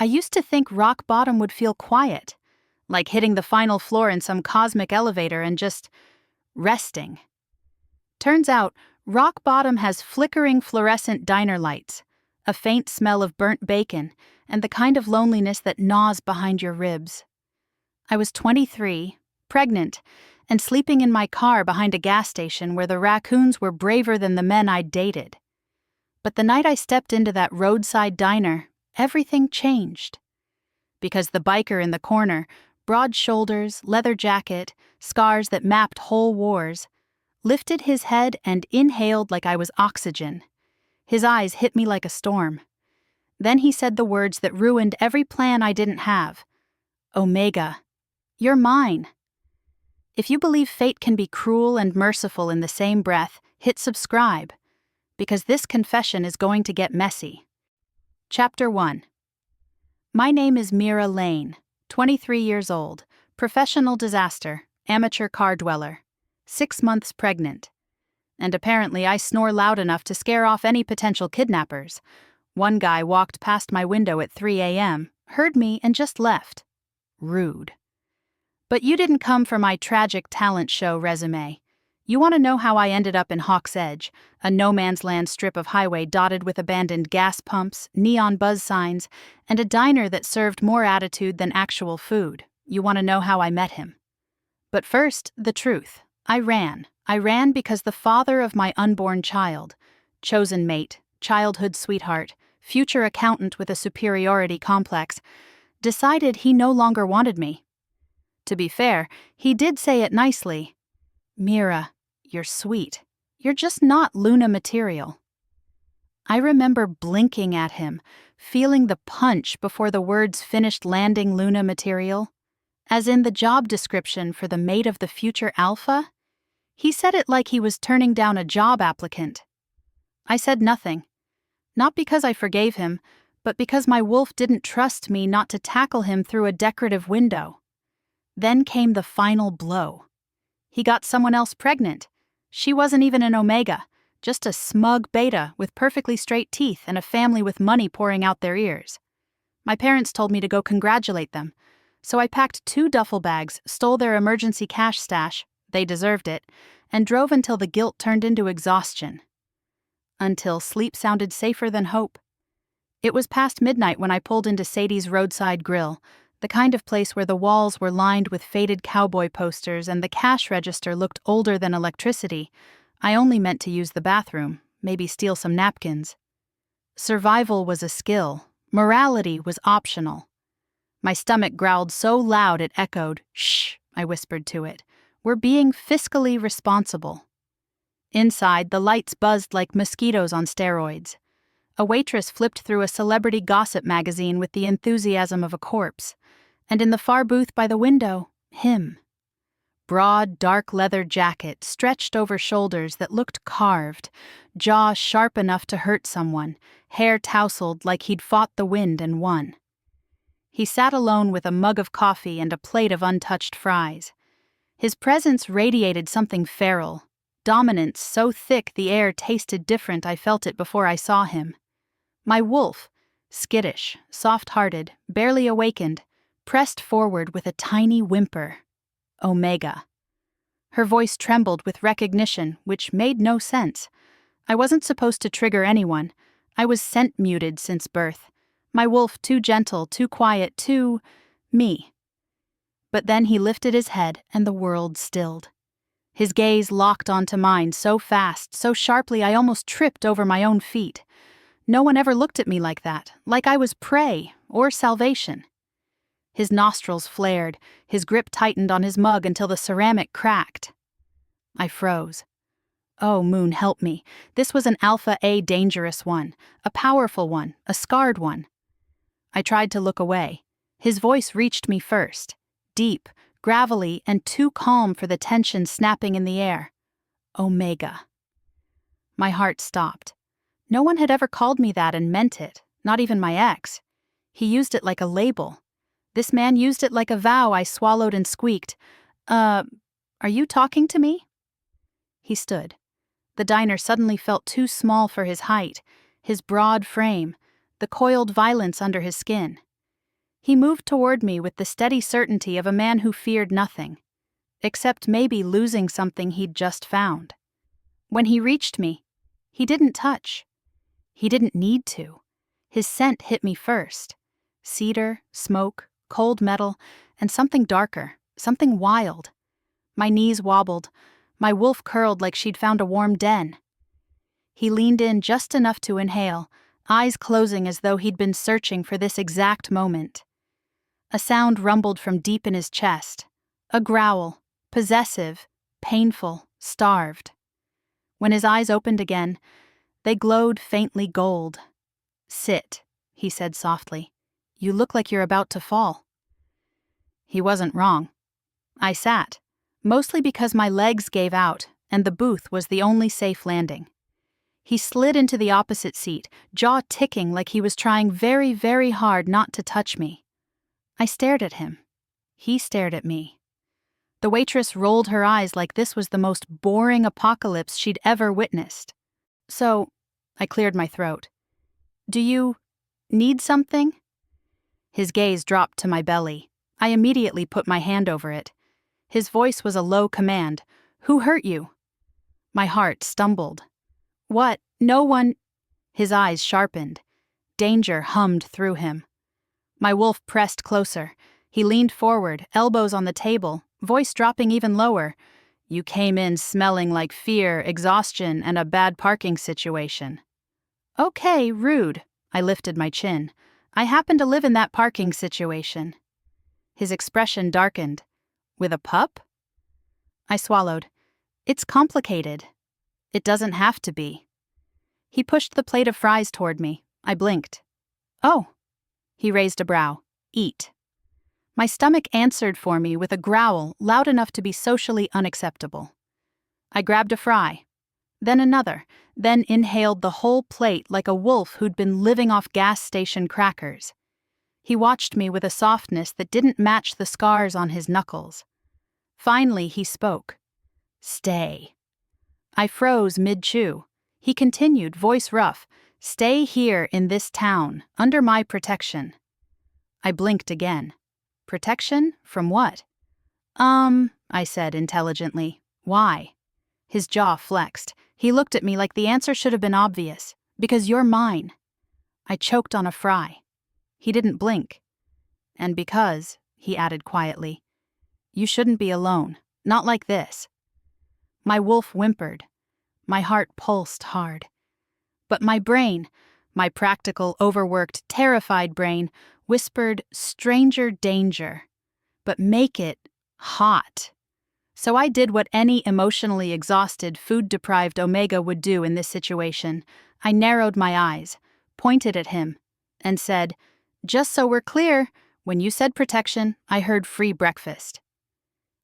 I used to think rock bottom would feel quiet, like hitting the final floor in some cosmic elevator and just resting. Turns out, rock bottom has flickering fluorescent diner lights, a faint smell of burnt bacon, and the kind of loneliness that gnaws behind your ribs. I was 23, pregnant, and sleeping in my car behind a gas station where the raccoons were braver than the men I'd dated. But the night I stepped into that roadside diner, everything changed. Because the biker in the corner, broad shoulders, leather jacket, scars that mapped whole wars, lifted his head and inhaled like I was oxygen. His eyes hit me like a storm. Then he said the words that ruined every plan I didn't have. Omega, you're mine. If you believe fate can be cruel and merciful in the same breath, hit subscribe, because this confession is going to get messy. Chapter 1. My name is Mira Lane, 23 years old, professional disaster, amateur car dweller, 6 months pregnant. And apparently I snore loud enough to scare off any potential kidnappers. One guy walked past my window at 3 a.m., heard me, and just left. Rude. But you didn't come for my tragic talent show resume. You want to know how I ended up in Hawk's Edge, a no-man's-land strip of highway dotted with abandoned gas pumps, neon buzz signs, and a diner that served more attitude than actual food. You want to know how I met him. But first, the truth. I ran. I ran because the father of my unborn child, chosen mate, childhood sweetheart, future accountant with a superiority complex, decided he no longer wanted me. To be fair, he did say it nicely. Mira, you're sweet. You're just not Luna material. I remember blinking at him, feeling the punch before the words finished landing Luna material. As in the job description for the mate of the future alpha. He said it like he was turning down a job applicant. I said nothing. Not because I forgave him, but because my wolf didn't trust me not to tackle him through a decorative window. Then came the final blow. He got someone else pregnant. She wasn't even an omega, just a smug beta with perfectly straight teeth and a family with money pouring out their ears. My parents told me to go congratulate them, so I packed 2 duffel bags, stole their emergency cash stash, they deserved it, and drove until the guilt turned into exhaustion. Until sleep sounded safer than hope. It was past midnight when I pulled into Sadie's roadside grill, the kind of place where the walls were lined with faded cowboy posters and the cash register looked older than electricity. I only meant to use the bathroom, maybe steal some napkins. Survival was a skill. Morality was optional. My stomach growled so loud it echoed. Shh, I whispered to it. We're being fiscally responsible. Inside, the lights buzzed like mosquitoes on steroids. A waitress flipped through a celebrity gossip magazine with the enthusiasm of a corpse. And in the far booth by the window, him. Broad, dark leather jacket stretched over shoulders that looked carved, jaw sharp enough to hurt someone, hair tousled like he'd fought the wind and won. He sat alone with a mug of coffee and a plate of untouched fries. His presence radiated something feral, dominance so thick the air tasted different. I felt it before I saw him. My wolf, skittish, soft-hearted, barely awakened, pressed forward with a tiny whimper. Omega. Her voice trembled with recognition, which made no sense. I wasn't supposed to trigger anyone. I was scent muted since birth. My wolf too gentle, too quiet, too me. But then he lifted his head and the world stilled. His gaze locked onto mine so fast, so sharply I almost tripped over my own feet. No one ever looked at me like that, like I was prey or salvation. His nostrils flared, his grip tightened on his mug until the ceramic cracked. I froze. Oh, Moon, help me. This was an Alpha A dangerous one, a powerful one, a scarred one. I tried to look away. His voice reached me first, deep, gravelly, and too calm for the tension snapping in the air. Omega. My heart stopped. No one had ever called me that and meant it, not even my ex. He used it like a label. This man used it like a vow. I swallowed and squeaked. Are you talking to me? He stood. The diner suddenly felt too small for his height, his broad frame, the coiled violence under his skin. He moved toward me with the steady certainty of a man who feared nothing, except maybe losing something he'd just found. When he reached me, he didn't touch. He didn't need to. His scent hit me first. Cedar, smoke, cold metal, and something darker, something wild. My knees wobbled. My wolf curled like she'd found a warm den. He leaned in just enough to inhale, eyes closing as though he'd been searching for this exact moment. A sound rumbled from deep in his chest. A growl, possessive, painful, starved. When his eyes opened again, they glowed faintly gold. "Sit," he said softly. "You look like you're about to fall." He wasn't wrong. I sat, mostly because my legs gave out and the booth was the only safe landing. He slid into the opposite seat, jaw ticking like he was trying very, very hard not to touch me. I stared at him. He stared at me. The waitress rolled her eyes like this was the most boring apocalypse she'd ever witnessed. "So," I cleared my throat, "do you need something?" His gaze dropped to my belly. I immediately put my hand over it. His voice was a low command. "Who hurt you?" My heart stumbled. "What? No one—" His eyes sharpened. Danger hummed through him. My wolf pressed closer. He leaned forward, elbows on the table, voice dropping even lower. "You came in smelling like fear, exhaustion, and a bad parking situation." "Okay, rude." I lifted my chin. "I happen to live in that parking situation." His expression darkened. "With a pup?" I swallowed. "It's complicated." "It doesn't have to be." He pushed the plate of fries toward me. I blinked. "Oh." He raised a brow. "Eat." My stomach answered for me with a growl loud enough to be socially unacceptable. I grabbed a fry, then another, then inhaled the whole plate like a wolf who'd been living off gas station crackers. He watched me with a softness that didn't match the scars on his knuckles. Finally, he spoke. "Stay." I froze mid-chew. He continued, voice rough. "Stay here in this town, under my protection." I blinked again. Protection? From what? I said intelligently. "Why?" His jaw flexed. He looked at me like the answer should have been obvious. "Because you're mine." I choked on a fry. He didn't blink. "And because," he added quietly, "you shouldn't be alone. Not like this." My wolf whimpered. My heart pulsed hard. But my brain, my practical, overworked, terrified brain, whispered stranger danger. But make it hot. So I did what any emotionally exhausted, food-deprived Omega would do in this situation. I narrowed my eyes, pointed at him, and said, "Just so we're clear, when you said protection, I heard free breakfast."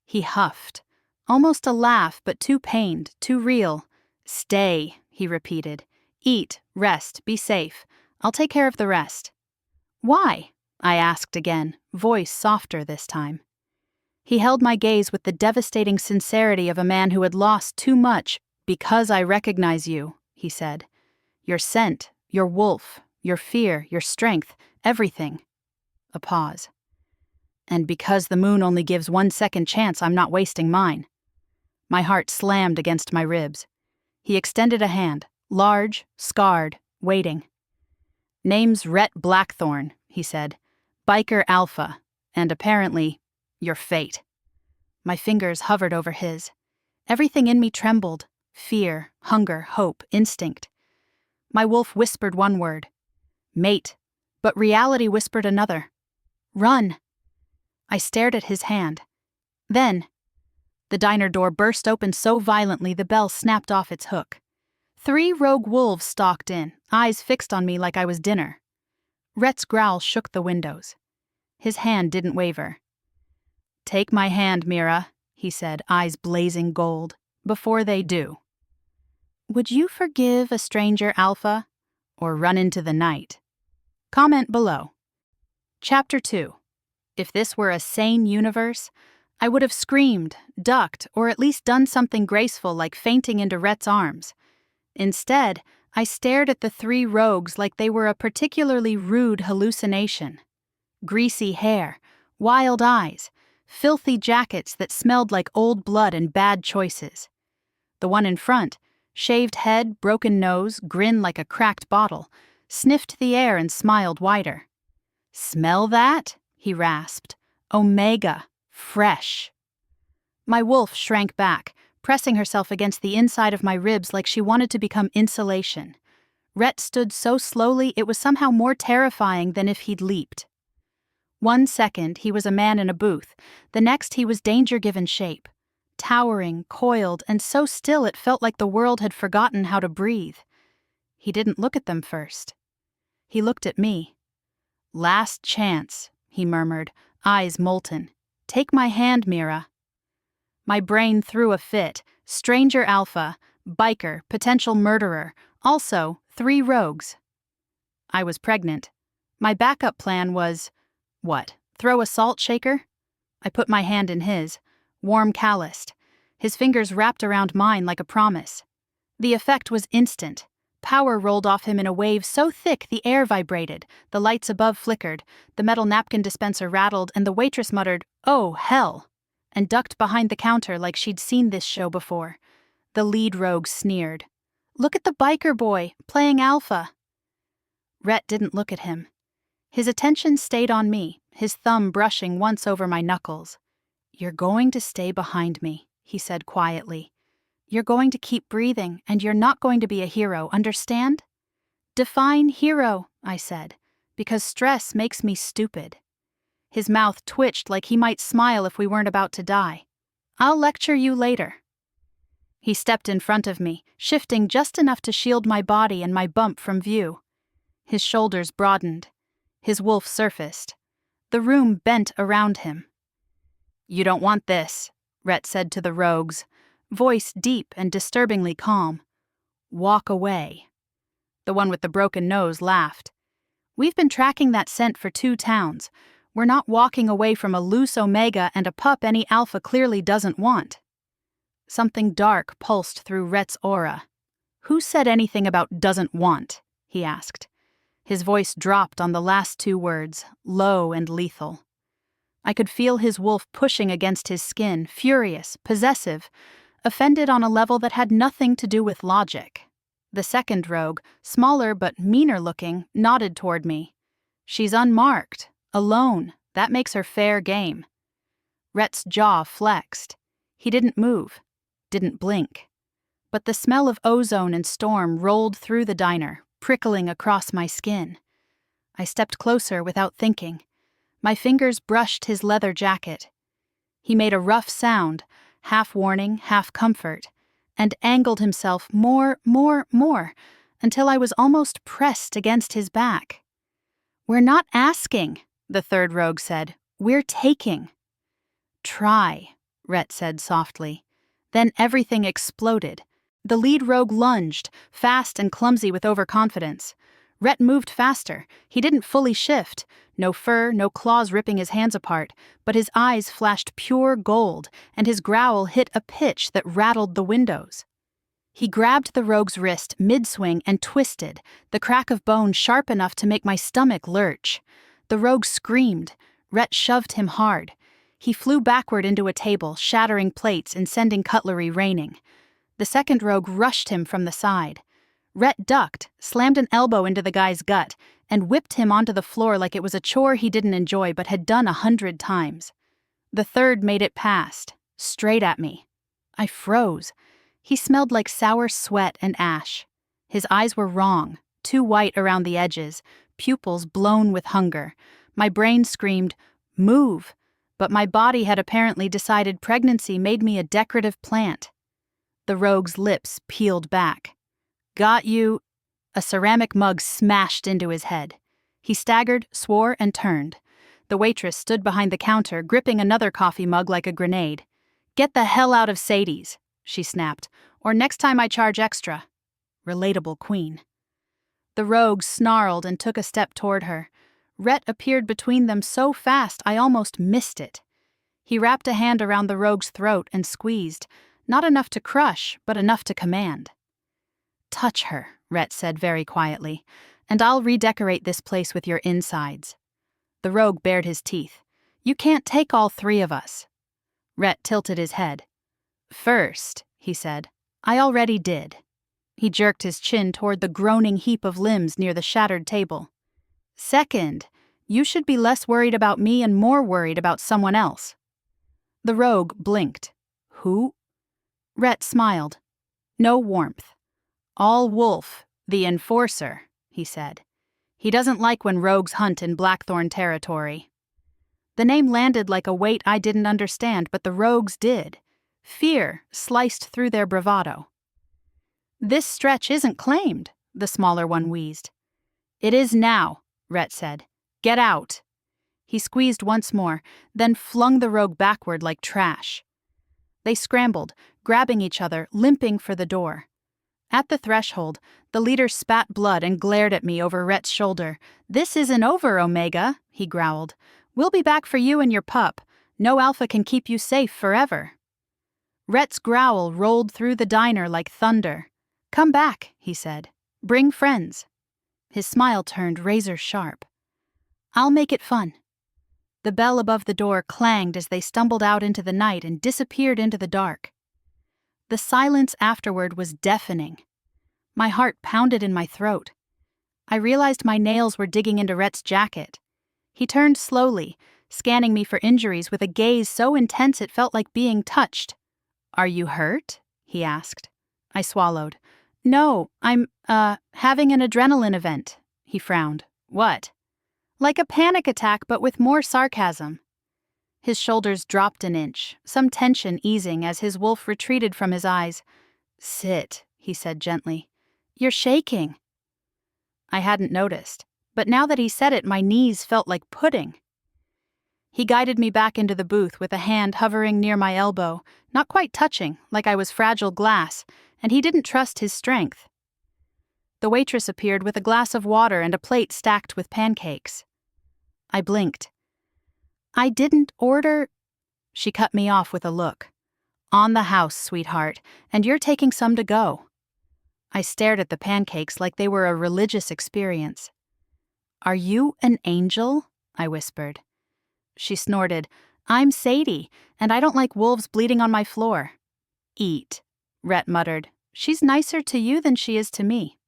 He huffed. Almost a laugh, but too pained, too real. "Stay," he repeated. "Eat, rest, be safe. I'll take care of the rest." "Why?" I asked again, voice softer this time. He held my gaze with the devastating sincerity of a man who had lost too much. "Because I recognize you," he said. "Your scent, your wolf, your fear, your strength, everything." A pause. "And because the moon only gives 1 second chance, I'm not wasting mine." My heart slammed against my ribs. He extended a hand, large, scarred, waiting. "Name's Rhett Blackthorn," he said. "Biker Alpha, and apparently, your fate." My fingers hovered over his. Everything in me trembled. Fear, hunger, hope, instinct. My wolf whispered one word. "Mate," but reality whispered another. "Run." I stared at his hand. Then, the diner door burst open so violently the bell snapped off its hook. 3 rogue wolves stalked in, eyes fixed on me like I was dinner. Rhett's growl shook the windows. His hand didn't waver. "Take my hand, Mira," he said, eyes blazing gold, "before they do." Would you forgive a stranger, Alpha, or run into the night? Comment below. Chapter 2. If this were a sane universe, I would have screamed, ducked, or at least done something graceful like fainting into Rhett's arms. Instead, I stared at the 3 rogues like they were a particularly rude hallucination. Greasy hair, wild eyes, filthy jackets that smelled like old blood and bad choices. The one in front, shaved head, broken nose, grin like a cracked bottle, sniffed the air and smiled wider. "Smell that?" he rasped. "Omega. Fresh." My wolf shrank back, pressing herself against the inside of my ribs like she wanted to become insulation. Rhett stood so slowly it was somehow more terrifying than if he'd leaped. 1 second he was a man in a booth, the next he was danger-given shape. Towering, coiled, and so still it felt like the world had forgotten how to breathe. He didn't look at them first. He looked at me. "Last chance," he murmured, eyes molten. "Take my hand, Mira." My brain threw a fit. Stranger alpha, biker, potential murderer, also 3 rogues. I was pregnant. My backup plan was, what, throw a salt shaker? I put my hand in his, warm calloused. His fingers wrapped around mine like a promise. The effect was instant. Power rolled off him in a wave so thick the air vibrated, the lights above flickered, the metal napkin dispenser rattled, and the waitress muttered, "Oh, hell!" and ducked behind the counter like she'd seen this show before. The lead rogue sneered. "Look at the biker boy, playing alpha." Rhett didn't look at him. His attention stayed on me, his thumb brushing once over my knuckles. "You're going to stay behind me," he said quietly. "You're going to keep breathing, and you're not going to be a hero, understand?" "Define hero," I said, "because stress makes me stupid." His mouth twitched like he might smile if we weren't about to die. "I'll lecture you later." He stepped in front of me, shifting just enough to shield my body and my bump from view. His shoulders broadened. His wolf surfaced. The room bent around him. "You don't want this," Rhett said to the rogues, voice deep and disturbingly calm. "Walk away." The one with the broken nose laughed. "We've been tracking that scent for 2 towns. We're not walking away from a loose omega and a pup any alpha clearly doesn't want." Something dark pulsed through Rhett's aura. "Who said anything about doesn't want?" he asked. His voice dropped on the last 2 words, low and lethal. I could feel his wolf pushing against his skin, furious, possessive, offended on a level that had nothing to do with logic. The second rogue, smaller but meaner looking, nodded toward me. "She's unmarked, alone. That makes her fair game." Rhett's jaw flexed. He didn't move, didn't blink. But the smell of ozone and storm rolled through the diner, prickling across my skin. I stepped closer without thinking. My fingers brushed his leather jacket. He made a rough sound, half warning, half comfort, and angled himself more, until I was almost pressed against his back. "We're not asking," the third rogue said. "We're taking." "Try," Rhett said softly. Then everything exploded. The lead rogue lunged, fast and clumsy with overconfidence. Rhett moved faster. He didn't fully shift. No fur, no claws ripping his hands apart, but his eyes flashed pure gold, and his growl hit a pitch that rattled the windows. He grabbed the rogue's wrist mid-swing and twisted, the crack of bone sharp enough to make my stomach lurch. The rogue screamed. Rhett shoved him hard. He flew backward into a table, shattering plates and sending cutlery raining. The second rogue rushed him from the side. Rhett ducked, slammed an elbow into the guy's gut, and whipped him onto the floor like it was a chore he didn't enjoy but had done 100 times. The third made it past, straight at me. I froze. He smelled like sour sweat and ash. His eyes were wrong, too white around the edges, pupils blown with hunger. My brain screamed, "Move!" But my body had apparently decided pregnancy made me a decorative plant. The rogue's lips peeled back. "Got you." A ceramic mug smashed into his head. He staggered, swore, and turned. The waitress stood behind the counter, gripping another coffee mug like a grenade. "Get the hell out of Sadie's," she snapped, "or next time I charge extra." Relatable queen. The rogue snarled and took a step toward her. Rhett appeared between them so fast I almost missed it. He wrapped a hand around the rogue's throat and squeezed, not enough to crush, but enough to command. "Touch her," Rhett said very quietly, "and I'll redecorate this place with your insides." The rogue bared his teeth. "You can't take all three of us." Rhett tilted his head. "First," he said, "I already did." He jerked his chin toward the groaning heap of limbs near the shattered table. "Second, you should be less worried about me and more worried about someone else." The rogue blinked. "Who?" Rhett smiled. No warmth. "All Wolf, the enforcer," he said. "He doesn't like when rogues hunt in Blackthorn territory." The name landed like a weight I didn't understand, but the rogues did. Fear sliced through their bravado. "This stretch isn't claimed," the smaller one wheezed. "It is now," Rhett said. "Get out." He squeezed once more, then flung the rogue backward like trash. They scrambled, grabbing each other, limping for the door. At the threshold, the leader spat blood and glared at me over Rhett's shoulder. "This isn't over, Omega," he growled. "We'll be back for you and your pup. No alpha can keep you safe forever." Rhett's growl rolled through the diner like thunder. "Come back," he said. "Bring friends." His smile turned razor sharp. "I'll make it fun." The bell above the door clanged as they stumbled out into the night and disappeared into the dark. The silence afterward was deafening. My heart pounded in my throat. I realized my nails were digging into Rhett's jacket. He turned slowly, scanning me for injuries with a gaze so intense it felt like being touched. "Are you hurt?" he asked. I swallowed. "No, I'm, having an adrenaline event," he frowned. "What?" "Like a panic attack, but with more sarcasm." His shoulders dropped an inch, some tension easing as his wolf retreated from his eyes. "Sit," he said gently. "You're shaking." I hadn't noticed, but now that he said it, my knees felt like pudding. He guided me back into the booth with a hand hovering near my elbow, not quite touching, like I was fragile glass, and he didn't trust his strength. The waitress appeared with a glass of water and a plate stacked with pancakes. I blinked. "I didn't order—" She cut me off with a look. "On the house, sweetheart, and you're taking some to go." I stared at the pancakes like they were a religious experience. "Are you an angel?" I whispered. She snorted. "I'm Sadie, and I don't like wolves bleeding on my floor." "Eat," Rhett muttered. "She's nicer to you than she is to me."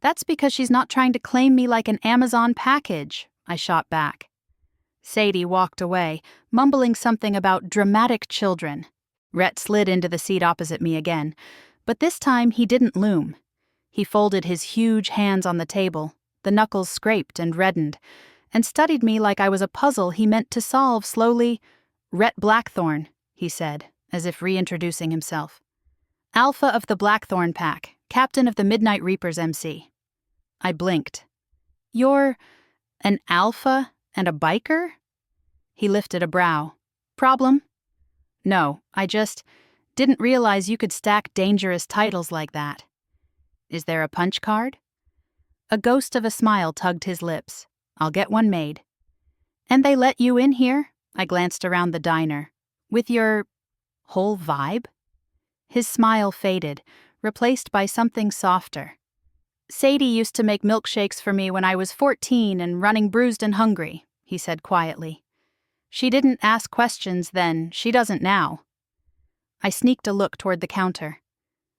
"That's because she's not trying to claim me like an Amazon package," I shot back. Sadie walked away, mumbling something about dramatic children. Rhett slid into the seat opposite me again, but this time he didn't loom. He folded his huge hands on the table, the knuckles scraped and reddened, and studied me like I was a puzzle he meant to solve slowly. "Rhett Blackthorn," he said, as if reintroducing himself. "Alpha of the Blackthorn Pack, captain of the Midnight Reapers MC." I blinked. "You're an alpha and a biker?" He lifted a brow. "Problem?" "No, I just didn't realize you could stack dangerous titles like that." "Is there a punch card?" A ghost of a smile tugged his lips. "I'll get one made." "And they let you in here?" I glanced around the diner. "With your whole vibe?" His smile faded, replaced by something softer. "Sadie used to make milkshakes for me when I was 14 and running bruised and hungry," he said quietly. "She didn't ask questions then, she doesn't now." I sneaked a look toward the counter.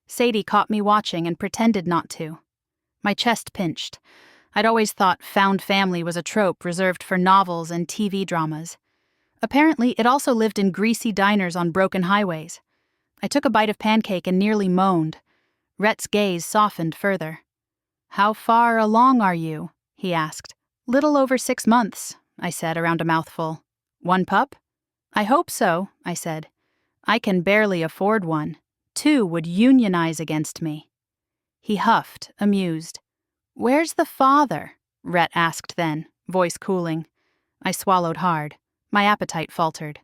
Sadie caught me watching and pretended not to. My chest pinched. I'd always thought found family was a trope reserved for novels and TV dramas. Apparently, it also lived in greasy diners on broken highways. I took a bite of pancake and nearly moaned. Rhett's gaze softened further. "How far along are you?" he asked. "Little over 6 months," I said around a mouthful. "One pup?" "I hope so," I said. "I can barely afford one. 2 would unionize against me." He huffed, amused. "Where's the father?" Rhett asked then, voice cooling. I swallowed hard. My appetite faltered.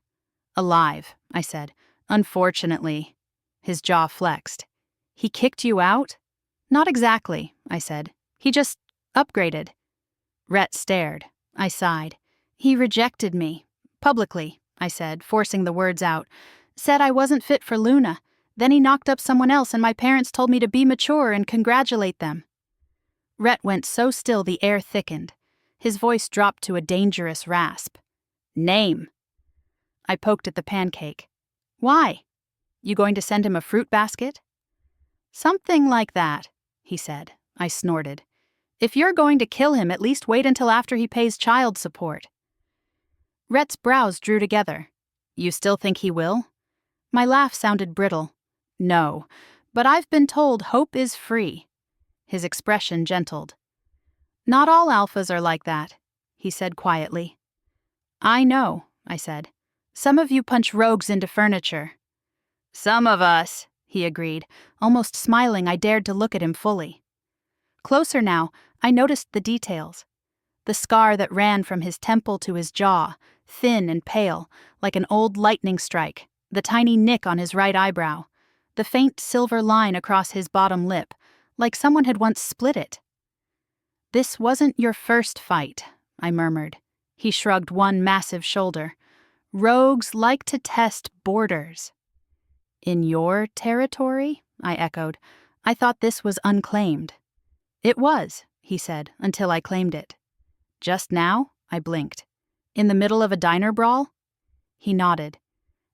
"Alive," I said. "Unfortunately." His jaw flexed. "He kicked you out?" "Not exactly," I said. "He just upgraded." Rhett stared. I sighed. "He rejected me. Publicly," I said, forcing the words out. "Said I wasn't fit for Luna. Then he knocked up someone else and my parents told me to be mature and congratulate them." Rhett went so still the air thickened. His voice dropped to a dangerous rasp. Name. I poked at the pancake. Why? You going to send him a fruit basket? Something like that, he said. I snorted. If you're going to kill him, at least wait until after he pays child support. Rhett's brows drew together. You still think he will? My laugh sounded brittle. No, but I've been told hope is free. His expression gentled. Not all alphas are like that, he said quietly. I know, I said. Some of you punch rogues into furniture. Some of us, he agreed. Almost smiling, I dared to look at him fully. Closer now, I noticed the details. The scar that ran from his temple to his jaw, thin and pale, like an old lightning strike, the tiny nick on his right eyebrow, the faint silver line across his bottom lip, like someone had once split it. This wasn't your first fight, I murmured. He shrugged one massive shoulder. Rogues like to test borders. In your territory? I echoed. I thought this was unclaimed. It was, he said, until I claimed it. Just now? I blinked. In the middle of a diner brawl? He nodded.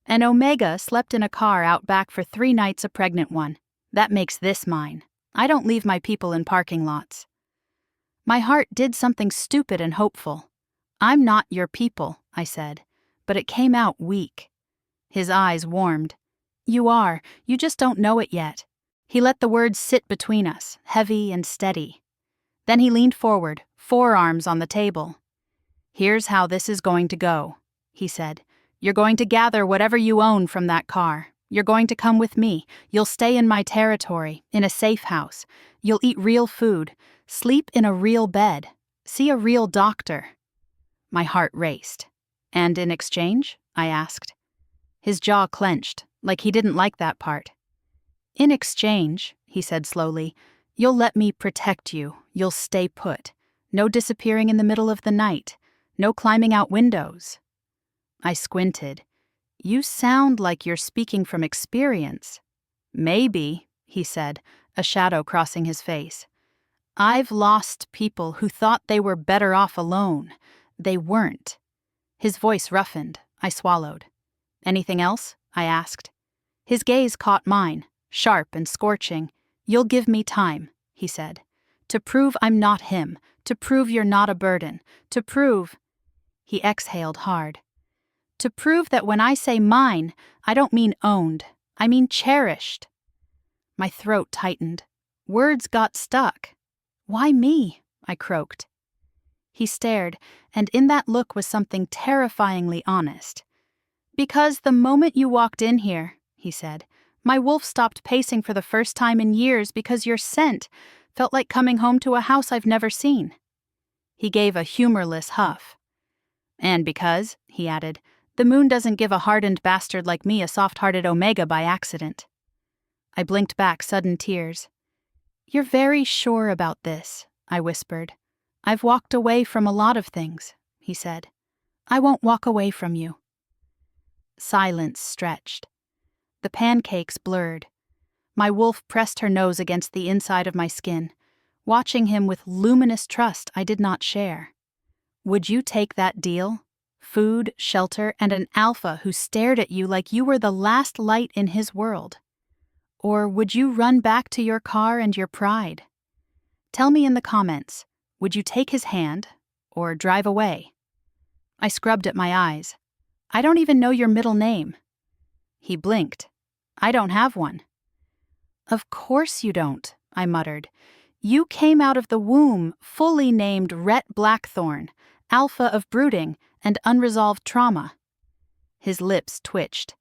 An Omega slept in a car out back for 3 nights, a pregnant one. That makes this mine. I don't leave my people in parking lots. My heart did something stupid and hopeful. I'm not your people, I said, but it came out weak. His eyes warmed. You are, you just don't know it yet. He let the words sit between us, heavy and steady. Then he leaned forward, forearms on the table. Here's how this is going to go, he said. You're going to gather whatever you own from that car. You're going to come with me. You'll stay in my territory, in a safe house. You'll eat real food, sleep in a real bed, see a real doctor. My heart raced. And in exchange? I asked. His jaw clenched, like he didn't like that part. In exchange, he said slowly, you'll let me protect you. You'll stay put. No disappearing in the middle of the night. No climbing out windows. I squinted. You sound like you're speaking from experience. Maybe, he said, a shadow crossing his face. I've lost people who thought they were better off alone. They weren't. His voice roughened. I swallowed. Anything else? I asked. His gaze caught mine, sharp and scorching. You'll give me time, he said, to prove I'm not him, to prove you're not a burden, to prove... He exhaled hard. To prove that when I say mine, I don't mean owned. I mean cherished. My throat tightened. Words got stuck. Why me? I croaked. He stared, and in that look was something terrifyingly honest. Because the moment you walked in here, he said, my wolf stopped pacing for the first time in years because your scent felt like coming home to a house I've never seen. He gave a humorless huff. And because, he added, the moon doesn't give a hardened bastard like me a soft-hearted Omega by accident. I blinked back sudden tears. You're very sure about this, I whispered. I've walked away from a lot of things, he said. I won't walk away from you. Silence stretched. The pancakes blurred. My wolf pressed her nose against the inside of my skin, watching him with luminous trust I did not share. Would you take that deal? Food, shelter, and an alpha who stared at you like you were the last light in his world? Or would you run back to your car and your pride? Tell me in the comments, would you take his hand or drive away? I scrubbed at my eyes. I don't even know your middle name. He blinked. I don't have one. Of course you don't, I muttered. You came out of the womb fully named Rhett Blackthorn, alpha of brooding and unresolved trauma. His lips twitched.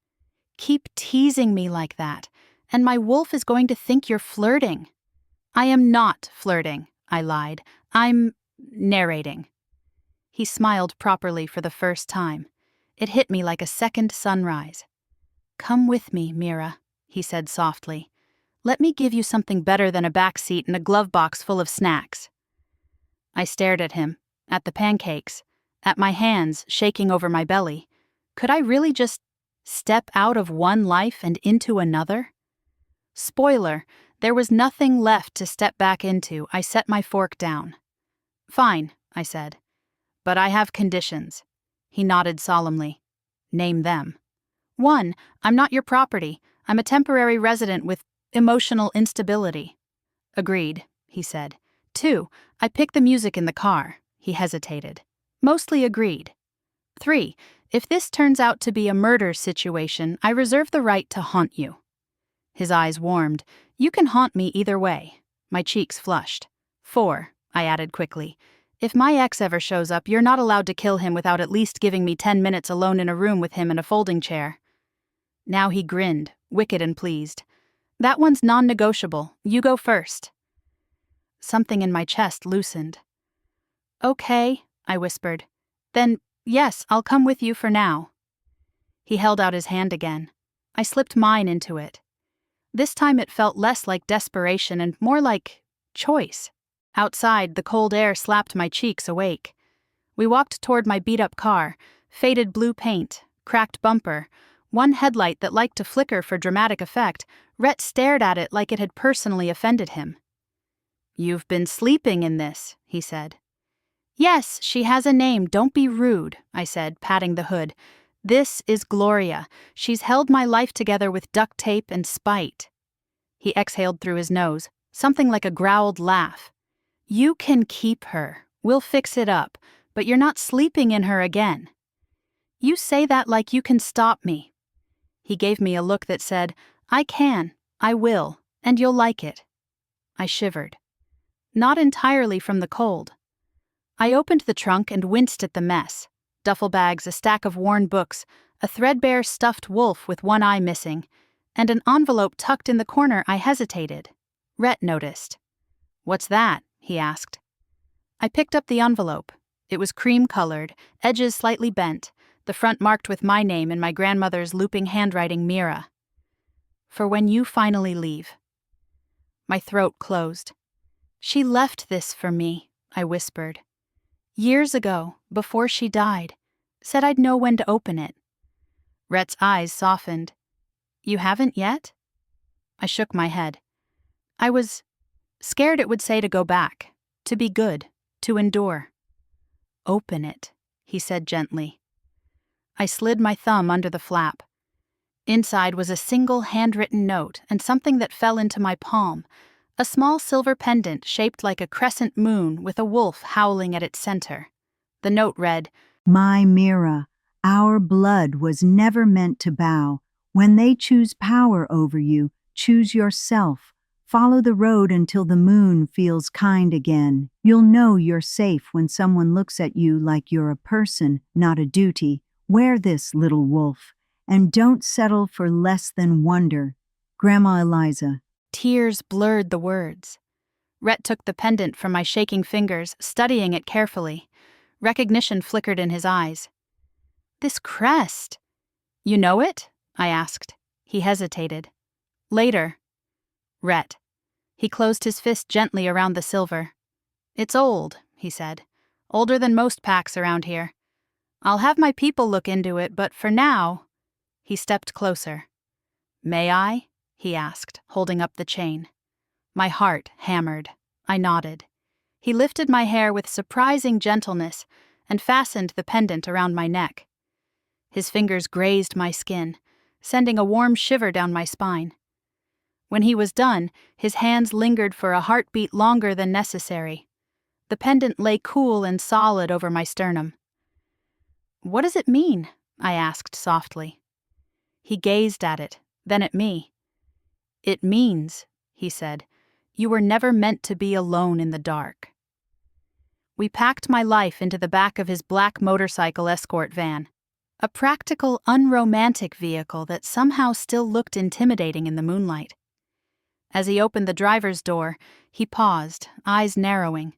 Keep teasing me like that, and my wolf is going to think you're flirting. I am not flirting, I lied. I'm narrating. He smiled properly for the first time. It hit me like a second sunrise. Come with me, Mira, he said softly. Let me give you something better than a back seat and a glove box full of snacks. I stared at him, at the pancakes, at my hands shaking over my belly. Could I really just step out of one life and into another? Spoiler, there was nothing left to step back into. I set my fork down. Fine, I said. But I have conditions. He nodded solemnly. Name them. 1. I'm not your property. I'm a temporary resident with emotional instability. Agreed, he said. 2. I pick the music in the car. He hesitated. Mostly agreed. 3. If this turns out to be a murder situation, I reserve the right to haunt you. His eyes warmed. You can haunt me either way. My cheeks flushed. 4, I added quickly. If my ex ever shows up, you're not allowed to kill him without at least giving me 10 minutes alone in a room with him in a folding chair. Now he grinned, wicked and pleased. That one's non-negotiable. You go first. Something in my chest loosened. Okay, I whispered. Then, yes, I'll come with you for now. He held out his hand again. I slipped mine into it. This time it felt less like desperation and more like choice. Outside, the cold air slapped my cheeks awake. We walked toward my beat-up car, faded blue paint, cracked bumper, one headlight that liked to flicker for dramatic effect. Rhett stared at it like it had personally offended him. You've been sleeping in this, he said. Yes, she has a name, don't be rude, I said, patting the hood. This is Gloria. She's held my life together with duct tape and spite. He exhaled through his nose, something like a growled laugh. You can keep her. We'll fix it up, but you're not sleeping in her again. You say that like you can stop me. He gave me a look that said, I can, I will, and you'll like it. I shivered. Not entirely from the cold. I opened the trunk and winced at the mess. Duffel bags, a stack of worn books, a threadbare stuffed wolf with one eye missing, and an envelope tucked in the corner. I hesitated. Rhett noticed. What's that? He asked. I picked up the envelope. It was cream-colored, edges slightly bent, the front marked with my name and my grandmother's looping handwriting, Mira. For when you finally leave. My throat closed. She left this for me, I whispered. Years ago, before she died. Said I'd know when to open it. Rhett's eyes softened. You haven't yet? I shook my head. I was scared it would say to go back, to be good, to endure. Open it, he said gently. I slid my thumb under the flap. Inside was a single handwritten note and something that fell into my palm, a small silver pendant shaped like a crescent moon with a wolf howling at its center. The note read, My Mira, our blood was never meant to bow. When they choose power over you, choose yourself. Follow the road until the moon feels kind again. You'll know you're safe when someone looks at you like you're a person, not a duty. Wear this, little wolf, and don't settle for less than wonder. Grandma Eliza. Tears blurred the words. Rhett took the pendant from my shaking fingers, studying it carefully. Recognition flickered in his eyes. This crest. You know it? I asked. He hesitated. Later. Rhett. He closed his fist gently around the silver. It's old, he said. Older than most packs around here. I'll have my people look into it, but for now... He stepped closer. May I? He asked, holding up the chain. My heart hammered. I nodded. He lifted my hair with surprising gentleness and fastened the pendant around my neck. His fingers grazed my skin, sending a warm shiver down my spine. When he was done, his hands lingered for a heartbeat longer than necessary. The pendant lay cool and solid over my sternum. What does it mean? I asked softly. He gazed at it, then at me. It means, he said, you were never meant to be alone in the dark. We packed my life into the back of his black motorcycle escort van, a practical, unromantic vehicle that somehow still looked intimidating in the moonlight. As he opened the driver's door, he paused, eyes narrowing.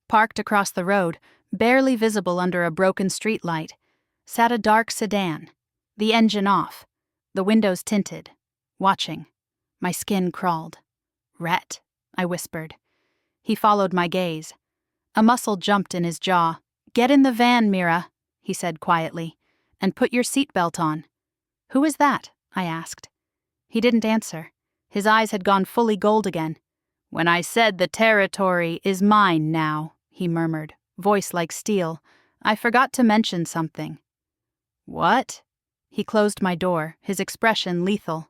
Parked across the road, barely visible under a broken streetlight, sat a dark sedan, the engine off, the windows tinted, watching. My skin crawled. Rhett, I whispered. He followed my gaze. A muscle jumped in his jaw. Get in the van, Mira, he said quietly, and put your seatbelt on. Who is that? I asked. He didn't answer. His eyes had gone fully gold again. When I said the territory is mine now, he murmured, voice like steel. I forgot to mention something. What? He closed my door, his expression lethal.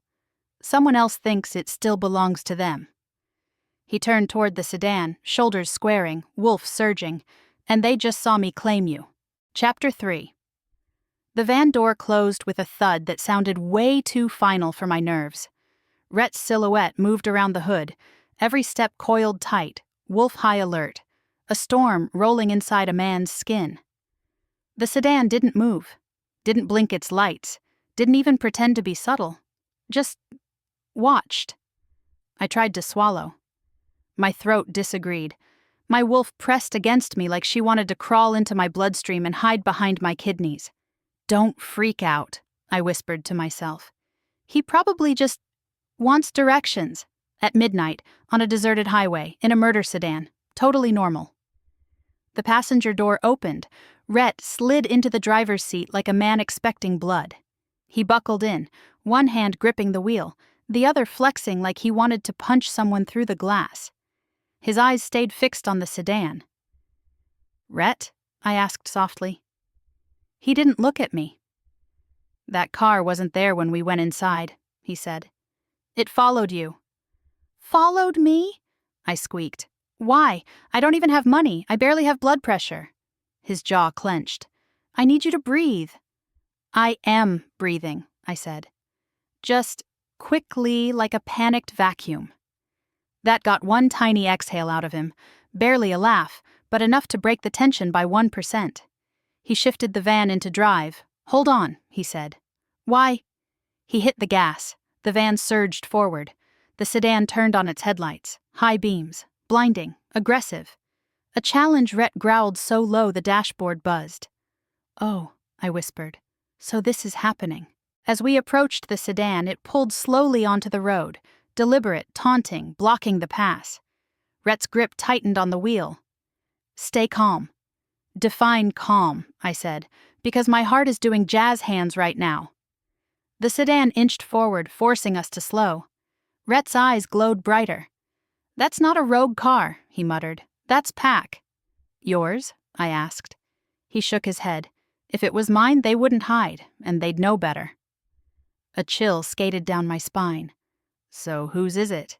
Someone else thinks it still belongs to them. He turned toward the sedan, shoulders squaring, wolf surging, and they just saw me claim you. Chapter 3. The van door closed with a thud that sounded way too final for my nerves. Rhett's silhouette moved around the hood, every step coiled tight, wolf high alert, a storm rolling inside a man's skin. The sedan didn't move, didn't blink its lights, didn't even pretend to be subtle. Just watched. I tried to swallow. My throat disagreed. My wolf pressed against me like she wanted to crawl into my bloodstream and hide behind my kidneys. Don't freak out, I whispered to myself. He probably just wants directions. At midnight, on a deserted highway, in a murder sedan. Totally normal. The passenger door opened. Rhett slid into the driver's seat like a man expecting blood. He buckled in, one hand gripping the wheel, the other flexing like he wanted to punch someone through the glass. His eyes stayed fixed on the sedan. "Rhett?" I asked softly. He didn't look at me. "That car wasn't there when we went inside," he said. "It followed you." "Followed me?" I squeaked. "Why? I don't even have money. I barely have blood pressure." His jaw clenched. "I need you to breathe." "I am breathing," I said. Just quickly, like a panicked vacuum. That got one tiny exhale out of him, barely a laugh, but enough to break the tension by 1%. He shifted the van into drive. "Hold on," he said. "Why?" He hit the gas. The van surged forward. The sedan turned on its headlights, high beams, blinding, aggressive. A challenge Rhett growled so low the dashboard buzzed. "Oh," I whispered. "So this is happening." As we approached the sedan, it pulled slowly onto the road, deliberate, taunting, blocking the pass. Rhett's grip tightened on the wheel. "Stay calm." "Define calm," I said, "because my heart is doing jazz hands right now." The sedan inched forward, forcing us to slow. Rhett's eyes glowed brighter. "That's not a rogue car," he muttered. "That's pack." "Yours?" I asked. He shook his head. "If it was mine, they wouldn't hide, and they'd know better." A chill skated down my spine. "So whose is it?"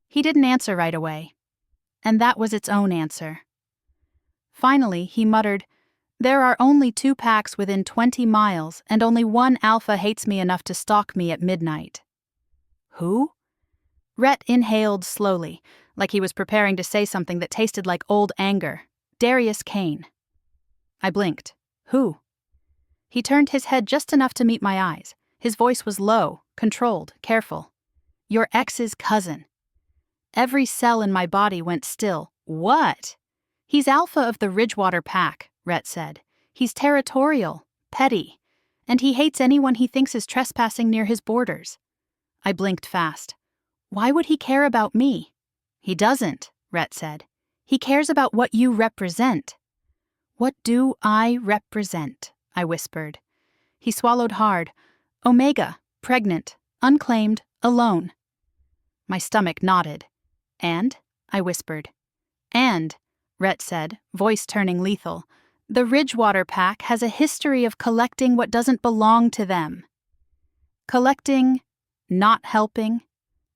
He didn't answer right away. And that was its own answer. Finally, he muttered, "There are only 2 packs within 20 miles, and only one alpha hates me enough to stalk me at midnight." "Who?" Rhett inhaled slowly, like he was preparing to say something that tasted like old anger. "Darius Kane." I blinked. "Who?" He turned his head just enough to meet my eyes. His voice was low, controlled, careful. "Your ex's cousin." Every cell in my body went still. "What?" "He's alpha of the Ridgewater pack," Rhett said. "He's territorial, petty, and he hates anyone he thinks is trespassing near his borders." I blinked fast. "Why would he care about me?" "He doesn't," Rhett said. "He cares about what you represent." "What do I represent?" I whispered. He swallowed hard. "Omega, pregnant, unclaimed, alone." My stomach nodded. "And?" I whispered. "And," Rhett said, voice turning lethal, "the Ridgewater pack has a history of collecting what doesn't belong to them. Collecting, not helping,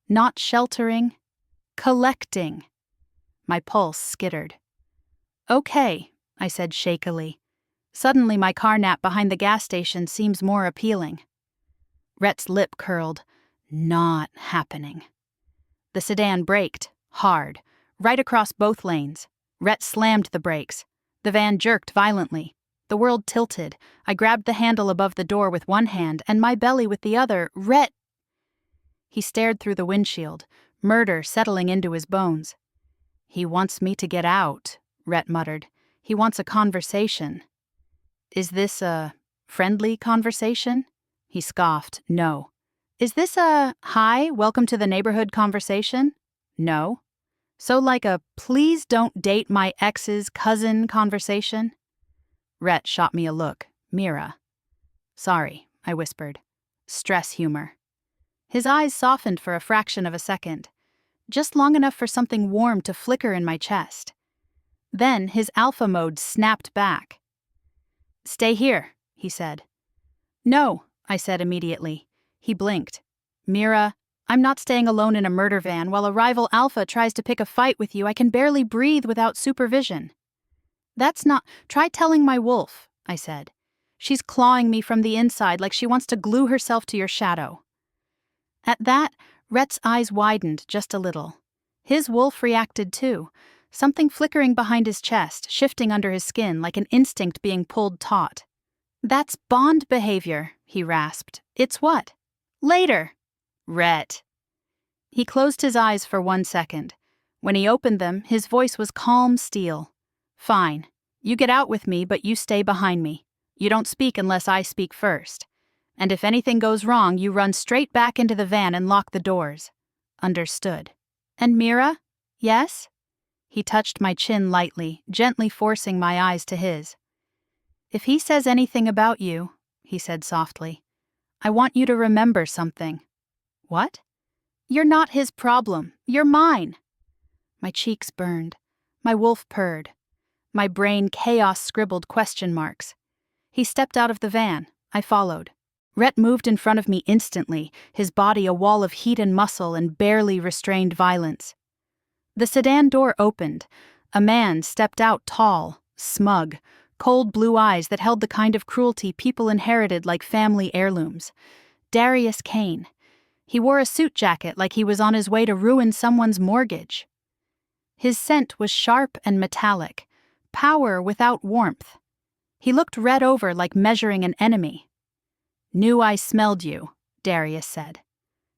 not sheltering, collecting." My pulse skittered. "Okay," I said shakily. Suddenly my car nap behind the gas station seems more appealing. Rhett's lip curled. "Not happening." The sedan braked, hard, right across both lanes. Rhett slammed the brakes. The van jerked violently. The world tilted. I grabbed the handle above the door with one hand and my belly with the other. "Rhett!" He stared through the windshield, murder settling into his bones. "He wants me to get out," Rhett muttered. "He wants a conversation." "Is this a friendly conversation?" He scoffed. "No." "Is this a, hi, welcome to the neighborhood conversation?" "No." "So like a, please don't date my ex's cousin conversation?" Rhett shot me a look. "Mira." "Sorry," I whispered. Stress humor. His eyes softened for a fraction of a second, just long enough for something warm to flicker in my chest. Then his alpha mode snapped back. "Stay here," he said. "No," I said immediately. He blinked. "Mira, I'm not staying alone in a murder van while a rival alpha tries to pick a fight with you. I can barely breathe without supervision." "That's not— Try telling my wolf," I said. "She's clawing me from the inside like she wants to glue herself to your shadow." At that, Rhett's eyes widened just a little. His wolf reacted too, something flickering behind his chest, shifting under his skin like an instinct being pulled taut. "That's bond behavior," he rasped. "It's what?" "Later." "Rhett." He closed his eyes for 1 second. When he opened them, his voice was calm steel. "Fine. You get out with me, but you stay behind me. You don't speak unless I speak first. And if anything goes wrong, you run straight back into the van and lock the doors." "Understood." "And Mira?" "Yes?" He touched my chin lightly, gently forcing my eyes to his. "If he says anything about you," he said softly, "I want you to remember something." "What?" "You're not his problem. You're mine." My cheeks burned. My wolf purred. My brain chaos-scribbled question marks. He stepped out of the van. I followed. Rhett moved in front of me instantly, his body a wall of heat and muscle and barely restrained violence. The sedan door opened. A man stepped out, tall, smug, cold blue eyes that held the kind of cruelty people inherited like family heirlooms. Darius Kane. He wore a suit jacket like he was on his way to ruin someone's mortgage. His scent was sharp and metallic, power without warmth. He looked Rhett over like measuring an enemy. "Knew I smelled you," Darius said.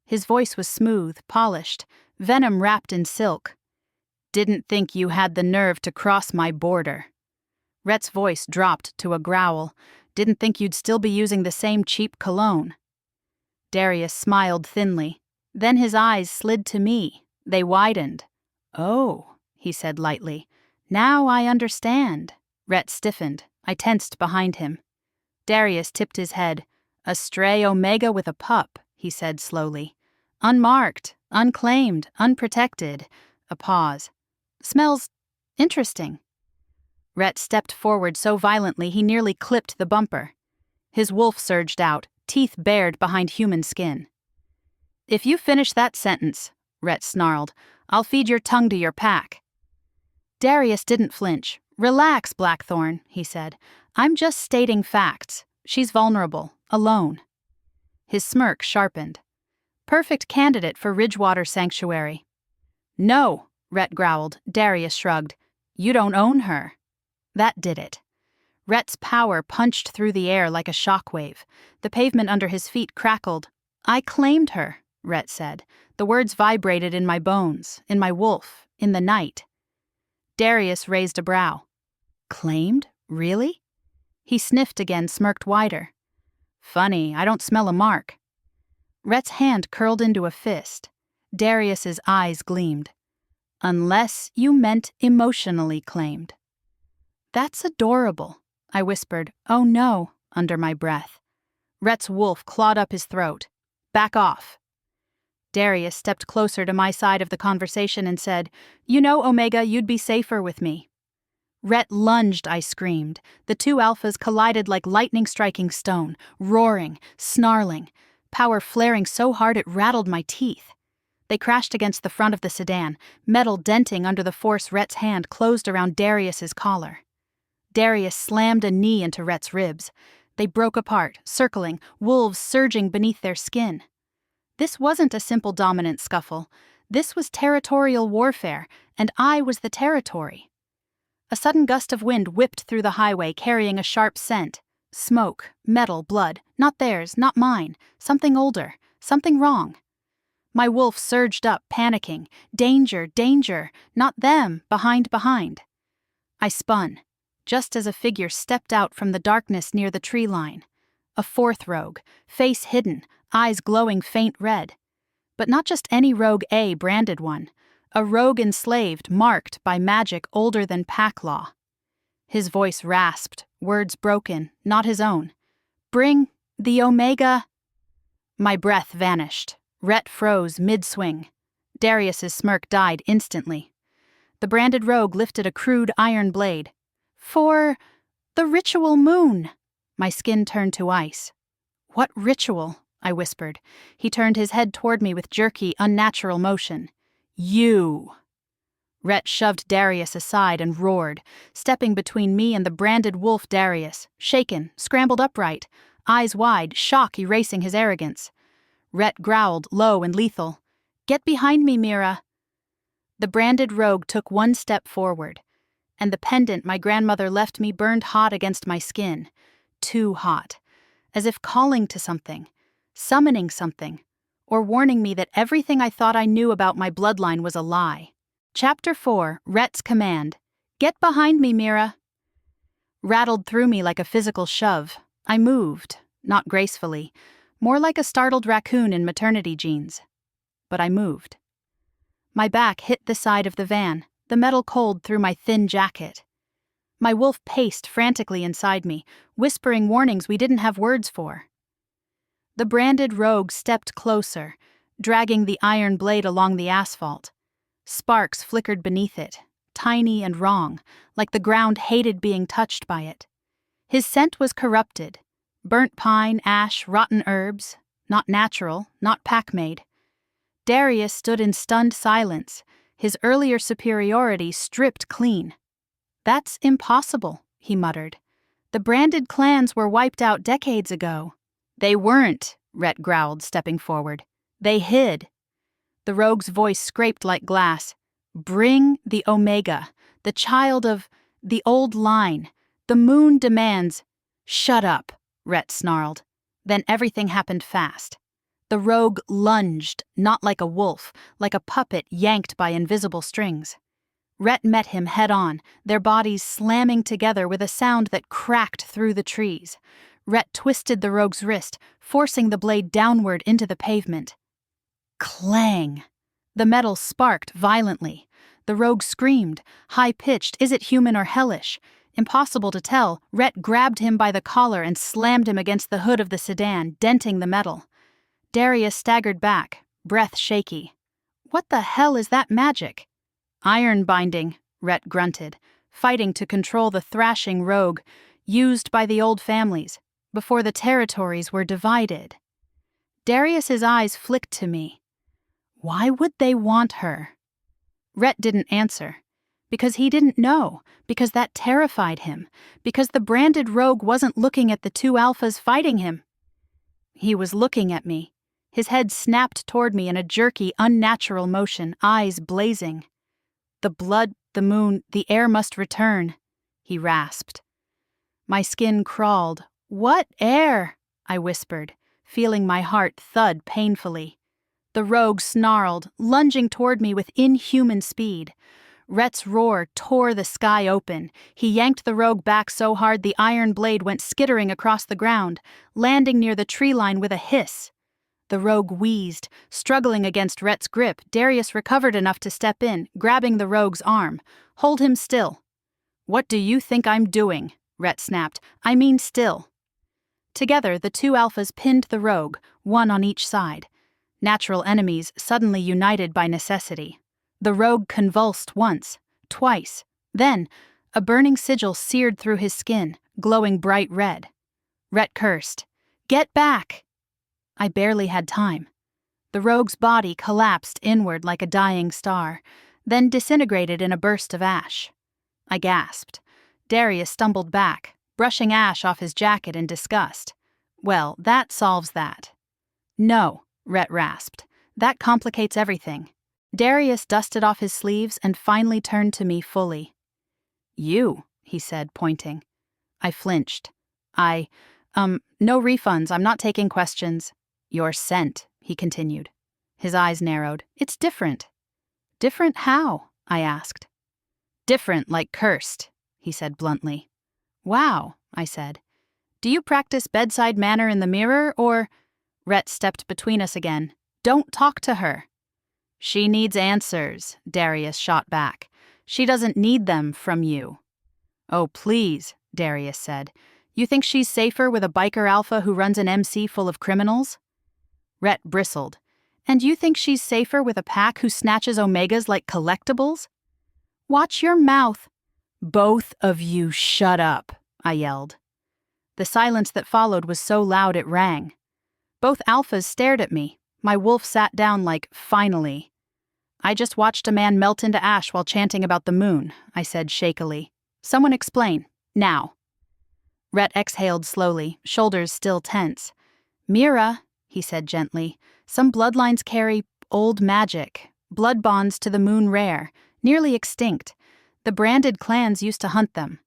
His voice was smooth, polished, venom wrapped in silk. "Didn't think you had the nerve to cross my border." Rhett's voice dropped to a growl. "Didn't think you'd still be using the same cheap cologne." Darius smiled thinly. Then his eyes slid to me. They widened. "Oh," he said lightly. "Now I understand." Rhett stiffened. I tensed behind him. Darius tipped his head. "A stray Omega with a pup," he said slowly. "Unmarked, unclaimed, unprotected." A pause. "Smells interesting." Rhett stepped forward so violently he nearly clipped the bumper. His wolf surged out, teeth bared behind human skin. "If you finish that sentence," Rhett snarled, "I'll feed your tongue to your pack." Darius didn't flinch. "Relax, Blackthorn," he said. "I'm just stating facts. She's vulnerable, alone." His smirk sharpened. "Perfect candidate for Ridgewater Sanctuary." "No," Rhett growled. Darius shrugged. "You don't own her." That did it. Rhett's power punched through the air like a shockwave. The pavement under his feet crackled. "I claimed her," Rhett said. The words vibrated in my bones, in my wolf, in the night. Darius raised a brow. "Claimed? Really?" He sniffed again, smirked wider. "Funny, I don't smell a mark." Rhett's hand curled into a fist. Darius's eyes gleamed. "Unless you meant emotionally claimed." "That's adorable," I whispered, "Oh no," under my breath. Rhett's wolf clawed up his throat. "Back off." Darius stepped closer to my side of the conversation and said, "You know, Omega, you'd be safer with me." Rhett lunged, I screamed. The two alphas collided like lightning striking stone, roaring, snarling, power flaring so hard it rattled my teeth. They crashed against the front of the sedan, metal denting under the force Rhett's hand closed around Darius's collar. Darius slammed a knee into Rhett's ribs. They broke apart, circling, wolves surging beneath their skin. This wasn't a simple dominant scuffle. This was territorial warfare, and I was the territory. A sudden gust of wind whipped through the highway carrying a sharp scent. Smoke, metal, blood. Not theirs, not mine. Something older. Something wrong. My wolf surged up, panicking. "Danger, danger! Not them! Behind, behind!" I spun, just as a figure stepped out from the darkness near the tree line. A fourth rogue, face hidden, eyes glowing faint red. But not just any rogue A branded one. A rogue enslaved, marked by magic older than pack law. His voice rasped, words broken, not his own. "Bring the Omega." My breath vanished. Rhett froze mid-swing. Darius's smirk died instantly. The branded rogue lifted a crude iron blade. For the ritual moon! My skin turned to ice. What ritual? I whispered. He turned his head toward me with jerky, unnatural motion. You! Rhett shoved Darius aside and roared, stepping between me and the branded wolf Darius, shaken, scrambled upright, eyes wide, shock erasing his arrogance. Rhett growled, low and lethal. Get behind me, Mira. The branded rogue took one step forward, and the pendant my grandmother left me burned hot against my skin. Too hot. As if calling to something, summoning something, or warning me that everything I thought I knew about my bloodline was a lie. Chapter 4, Rhett's Command. Get behind me, Mira. Rattled through me like a physical shove. I moved, not gracefully, more like a startled raccoon in maternity jeans. But I moved. My back hit the side of the van, the metal cold through my thin jacket. My wolf paced frantically inside me, whispering warnings we didn't have words for. The branded rogue stepped closer, dragging the iron blade along the asphalt. Sparks flickered beneath it, tiny and wrong, like the ground hated being touched by it. His scent was corrupted. Burnt pine, ash, rotten herbs. Not natural, not pack-made. Darius stood in stunned silence, his earlier superiority stripped clean. That's impossible, he muttered. The branded clans were wiped out decades ago. They weren't, Rhett growled, stepping forward. They hid. The rogue's voice scraped like glass. Bring the Omega, the child of the old line. The moon demands. Shut up, Rhett snarled. Then everything happened fast. The rogue lunged, not like a wolf, like a puppet yanked by invisible strings. Rhett met him head-on, their bodies slamming together with a sound that cracked through the trees. Rhett twisted the rogue's wrist, forcing the blade downward into the pavement. Clang! The metal sparked violently. The rogue screamed, high-pitched, is it human or hellish? Impossible to tell. Rhett grabbed him by the collar and slammed him against the hood of the sedan, denting the metal. Darius staggered back, breath shaky. What the hell is that magic? Iron binding, Rhett grunted, fighting to control the thrashing rogue, used by the old families, before the territories were divided. Darius's eyes flicked to me. Why would they want her? Rhett didn't answer. Because he didn't know, because that terrified him, because the branded rogue wasn't looking at the two alphas fighting him. He was looking at me. His head snapped toward me in a jerky, unnatural motion, eyes blazing. The blood, the moon, the air must return, he rasped. My skin crawled. What air? I whispered, feeling my heart thud painfully. The rogue snarled, lunging toward me with inhuman speed. Rhett's roar tore the sky open. He yanked the rogue back so hard the iron blade went skittering across the ground, landing near the tree line with a hiss. The rogue wheezed, struggling against Rhett's grip. Darius recovered enough to step in, grabbing the rogue's arm. Hold him still. What do you think I'm doing? Rhett snapped. I mean still. Together, the two alphas pinned the rogue, one on each side. Natural enemies suddenly united by necessity. The rogue convulsed once, twice. Then, a burning sigil seared through his skin, glowing bright red. Rhett cursed. Get back! I barely had time. The rogue's body collapsed inward like a dying star, then disintegrated in a burst of ash. I gasped. Darius stumbled back, brushing ash off his jacket in disgust. Well, that solves that. No, Rhett rasped. That complicates everything. Darius dusted off his sleeves and finally turned to me fully. You, he said, pointing. I flinched. No refunds, I'm not taking questions. You're sent, he continued. His eyes narrowed. It's different. Different how? I asked. Different like cursed, he said bluntly. Wow, I said. Do you practice bedside manner in the mirror, or... Rhett stepped between us again. Don't talk to her. She needs answers, Darius shot back. She doesn't need them from you. Oh, please, Darius said. You think she's safer with a biker alpha who runs an MC full of criminals? Rhett bristled. And you think she's safer with a pack who snatches omegas like collectibles? Watch your mouth. Both of you shut up, I yelled. The silence that followed was so loud it rang. Both alphas stared at me. My wolf sat down like, finally. I just watched a man melt into ash while chanting about the moon, I said shakily. Someone explain. Now. Rhett exhaled slowly, shoulders still tense. Mira, he said gently, some bloodlines carry old magic, blood bonds to the moon rare, nearly extinct. The branded clans used to hunt them.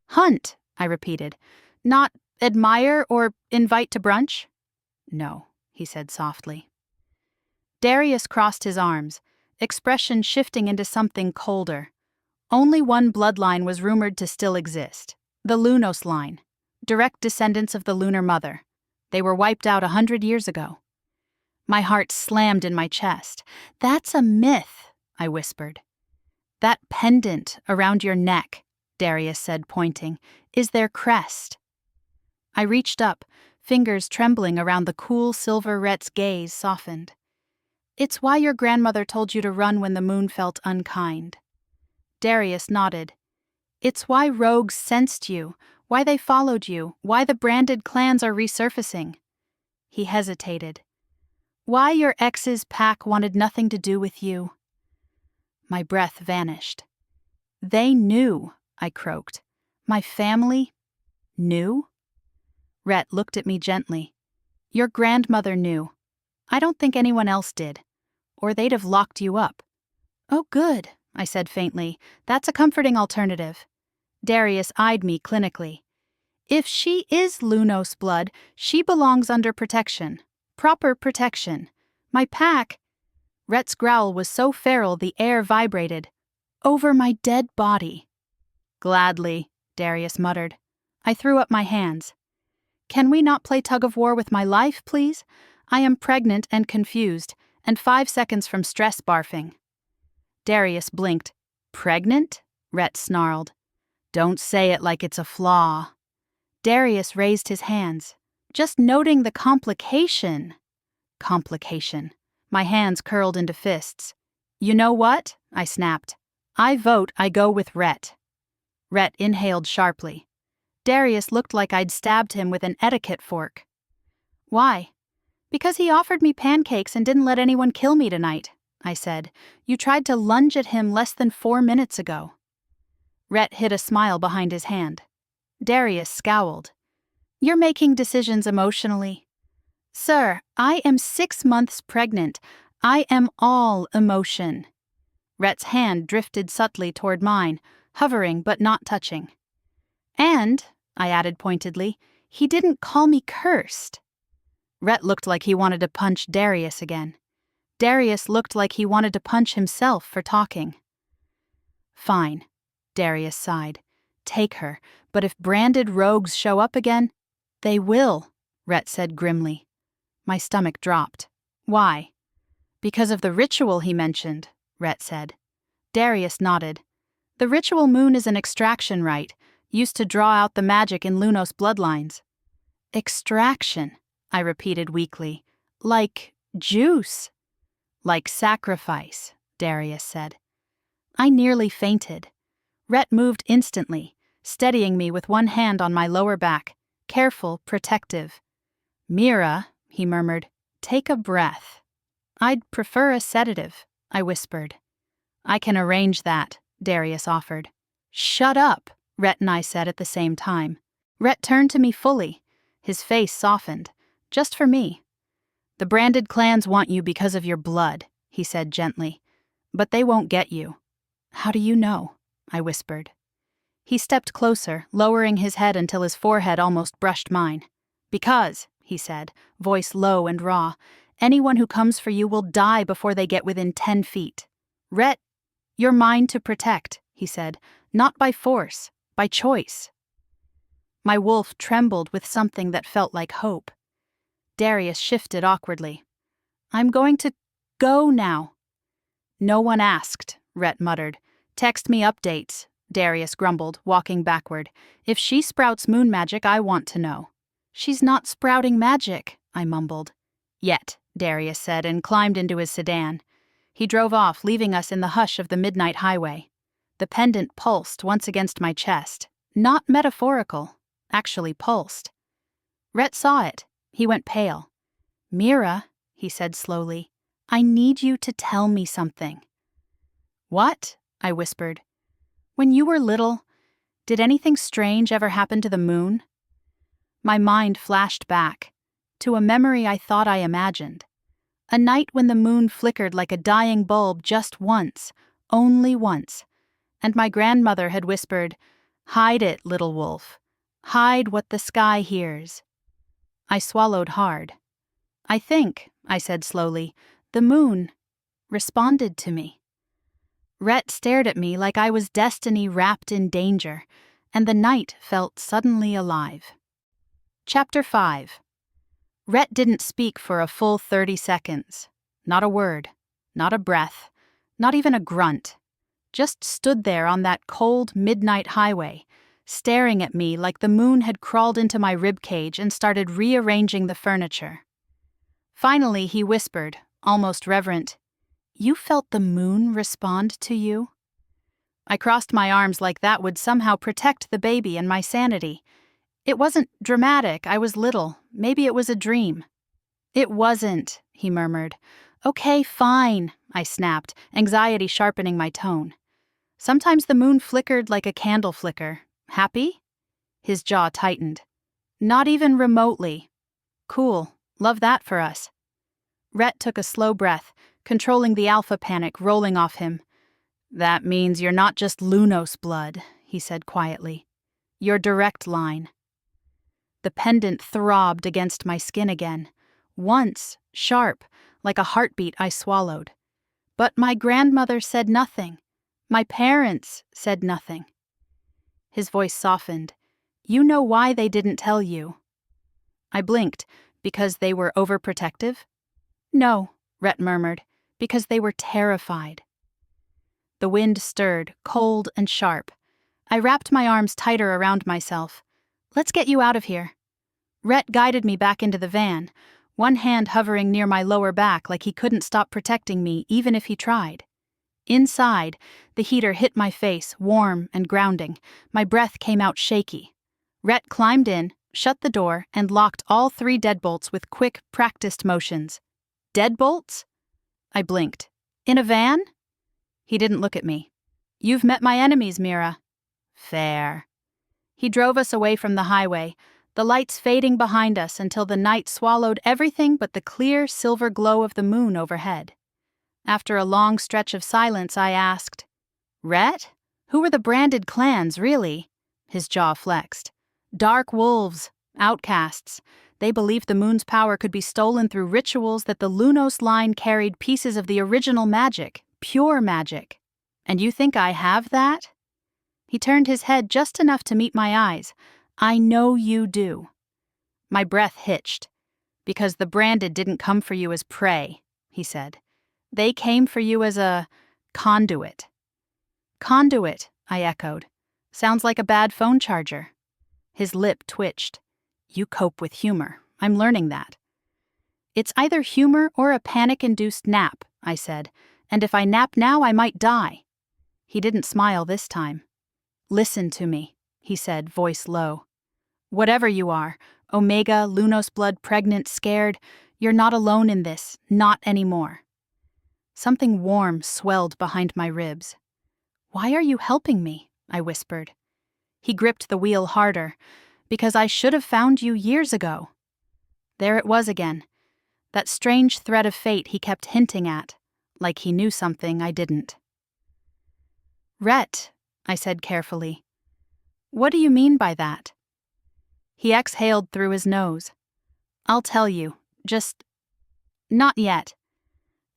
Hunt, I repeated. Not admire or invite to brunch? No, he said softly. Darius crossed his arms, expression shifting into something colder. Only one bloodline was rumored to still exist, the Lunos line, direct descendants of the lunar mother. They were wiped out 100 years ago. My heart slammed in my chest. That's a myth, I whispered. That pendant around your neck, Darius said, pointing, is their crest. I reached up, fingers trembling around the cool silver Rhett's gaze softened. It's why your grandmother told you to run when the moon felt unkind. Darius nodded. It's why rogues sensed you, why they followed you, why the branded clans are resurfacing. He hesitated. Why your ex's pack wanted nothing to do with you. My breath vanished. They knew, I croaked. My family knew? Rhett looked at me gently. Your grandmother knew. I don't think anyone else did. Or they'd have locked you up. Oh, good, I said faintly. That's a comforting alternative. Darius eyed me clinically. If she is Lunos blood, she belongs under protection. Proper protection. My pack... Rhett's growl was so feral the air vibrated. Over my dead body. Gladly, Darius muttered. I threw up my hands. Can we not play tug-of-war with my life, please? I am pregnant and confused, and 5 seconds from stress barfing. Darius blinked. Pregnant? Rhett snarled. Don't say it like it's a flaw. Darius raised his hands. Just noting the complication. Complication. My hands curled into fists. You know what? I snapped. I vote I go with Rhett. Rhett inhaled sharply. Darius looked like I'd stabbed him with an etiquette fork. Why? Because he offered me pancakes and didn't let anyone kill me tonight, I said. You tried to lunge at him less than 4 minutes ago. Rhett hid a smile behind his hand. Darius scowled. You're making decisions emotionally. Sir, I am 6 months pregnant. I am all emotion. Rhett's hand drifted subtly toward mine, hovering but not touching. And, I added pointedly, he didn't call me cursed. Rhett looked like he wanted to punch Darius again. Darius looked like he wanted to punch himself for talking. Fine, Darius sighed. Take her, but if branded rogues show up again, they will, Rhett said grimly. My stomach dropped. Why? Because of the ritual he mentioned, Rhett said. Darius nodded. The ritual moon is an extraction rite, used to draw out the magic in Lunos bloodlines. Extraction, I repeated weakly. Like juice. Like sacrifice, Darius said. I nearly fainted. Rhett moved instantly, steadying me with one hand on my lower back, careful, protective. Mira, he murmured, take a breath. I'd prefer a sedative, I whispered. I can arrange that, Darius offered. Shut up, Rhett and I said at the same time. Rhett turned to me fully. His face softened. Just for me. The branded clans want you because of your blood, he said gently. But they won't get you. How do you know? I whispered. He stepped closer, lowering his head until his forehead almost brushed mine. Because, he said, voice low and raw, anyone who comes for you will die before they get within 10 feet. Rhett, you're mine to protect, he said, not by force, by choice. My wolf trembled with something that felt like hope. Darius shifted awkwardly. I'm going to go now. No one asked, Rhett muttered. Text me updates, Darius grumbled, walking backward. If she sprouts moon magic, I want to know. She's not sprouting magic, I mumbled. Yet, Darius said, and climbed into his sedan. He drove off, leaving us in the hush of the midnight highway. The pendant pulsed once against my chest. Not metaphorical, actually pulsed. Rhett saw it. He went pale. "Mira," he said slowly, "I need you to tell me something." "What?" I whispered. "When you were little, did anything strange ever happen to the moon?" My mind flashed back to a memory I thought I imagined. A night when the moon flickered like a dying bulb just once, only once, and my grandmother had whispered, "Hide it, little wolf. Hide what the sky hears." I swallowed hard. "I think," I said slowly, "the moon responded to me." Rhett stared at me like I was destiny wrapped in danger, and the night felt suddenly alive. Chapter 5. Rhett didn't speak for a full 30 seconds. Not a word, not a breath, not even a grunt. Just stood there on that cold midnight highway, staring at me like the moon had crawled into my ribcage and started rearranging the furniture. Finally, he whispered, almost reverent, "You felt the moon respond to you?" I crossed my arms like that would somehow protect the baby and my sanity. It wasn't dramatic, I was little. Maybe it was a dream. "It wasn't," he murmured. "Okay, fine," I snapped, anxiety sharpening my tone. "Sometimes the moon flickered like a candle flicker. Happy?" His jaw tightened. "Not even remotely." "Cool. Love that for us." Rhett took a slow breath, controlling the alpha panic rolling off him. "That means you're not just Lunos blood," he said quietly. "You're direct line." The pendant throbbed against my skin again. Once, sharp, like a heartbeat I swallowed. But my grandmother said nothing. My parents said nothing. His voice softened. "You know why they didn't tell you." I blinked. Because they were overprotective? "No," Rhett murmured, "because they were terrified." The wind stirred, cold and sharp. I wrapped my arms tighter around myself. "Let's get you out of here." Rhett guided me back into the van, one hand hovering near my lower back like he couldn't stop protecting me even if he tried. Inside, the heater hit my face, warm and grounding. My breath came out shaky. Rhett climbed in, shut the door, and locked all 3 deadbolts with quick, practiced motions. "Deadbolts?" I blinked. "In a van?" He didn't look at me. "You've met my enemies, Mira." "Fair." He drove us away from the highway, the lights fading behind us until the night swallowed everything but the clear silver glow of the moon overhead. After a long stretch of silence, I asked, "Rhett? Who were the branded clans, really?" His jaw flexed. "Dark wolves, outcasts. They believed the moon's power could be stolen through rituals that the Lunos line carried pieces of the original magic, pure magic. And you think I have that?" He turned his head just enough to meet my eyes. "I know you do." My breath hitched. "Because the branded didn't come for you as prey," he said. "They came for you as a conduit." "Conduit," I echoed. "Sounds like a bad phone charger." His lip twitched. "You cope with humor. I'm learning that." "It's either humor or a panic-induced nap," I said, "and if I nap now, I might die." He didn't smile this time. "Listen to me," he said, voice low. "Whatever you are, Omega, Lunos blood, pregnant, scared, you're not alone in this, not anymore." Something warm swelled behind my ribs. "Why are you helping me?" I whispered. He gripped the wheel harder. "Because I should have found you years ago." There it was again. That strange thread of fate he kept hinting at, like he knew something I didn't. "Rhett," I said carefully. "What do you mean by that?" He exhaled through his nose. "I'll tell you, just not yet.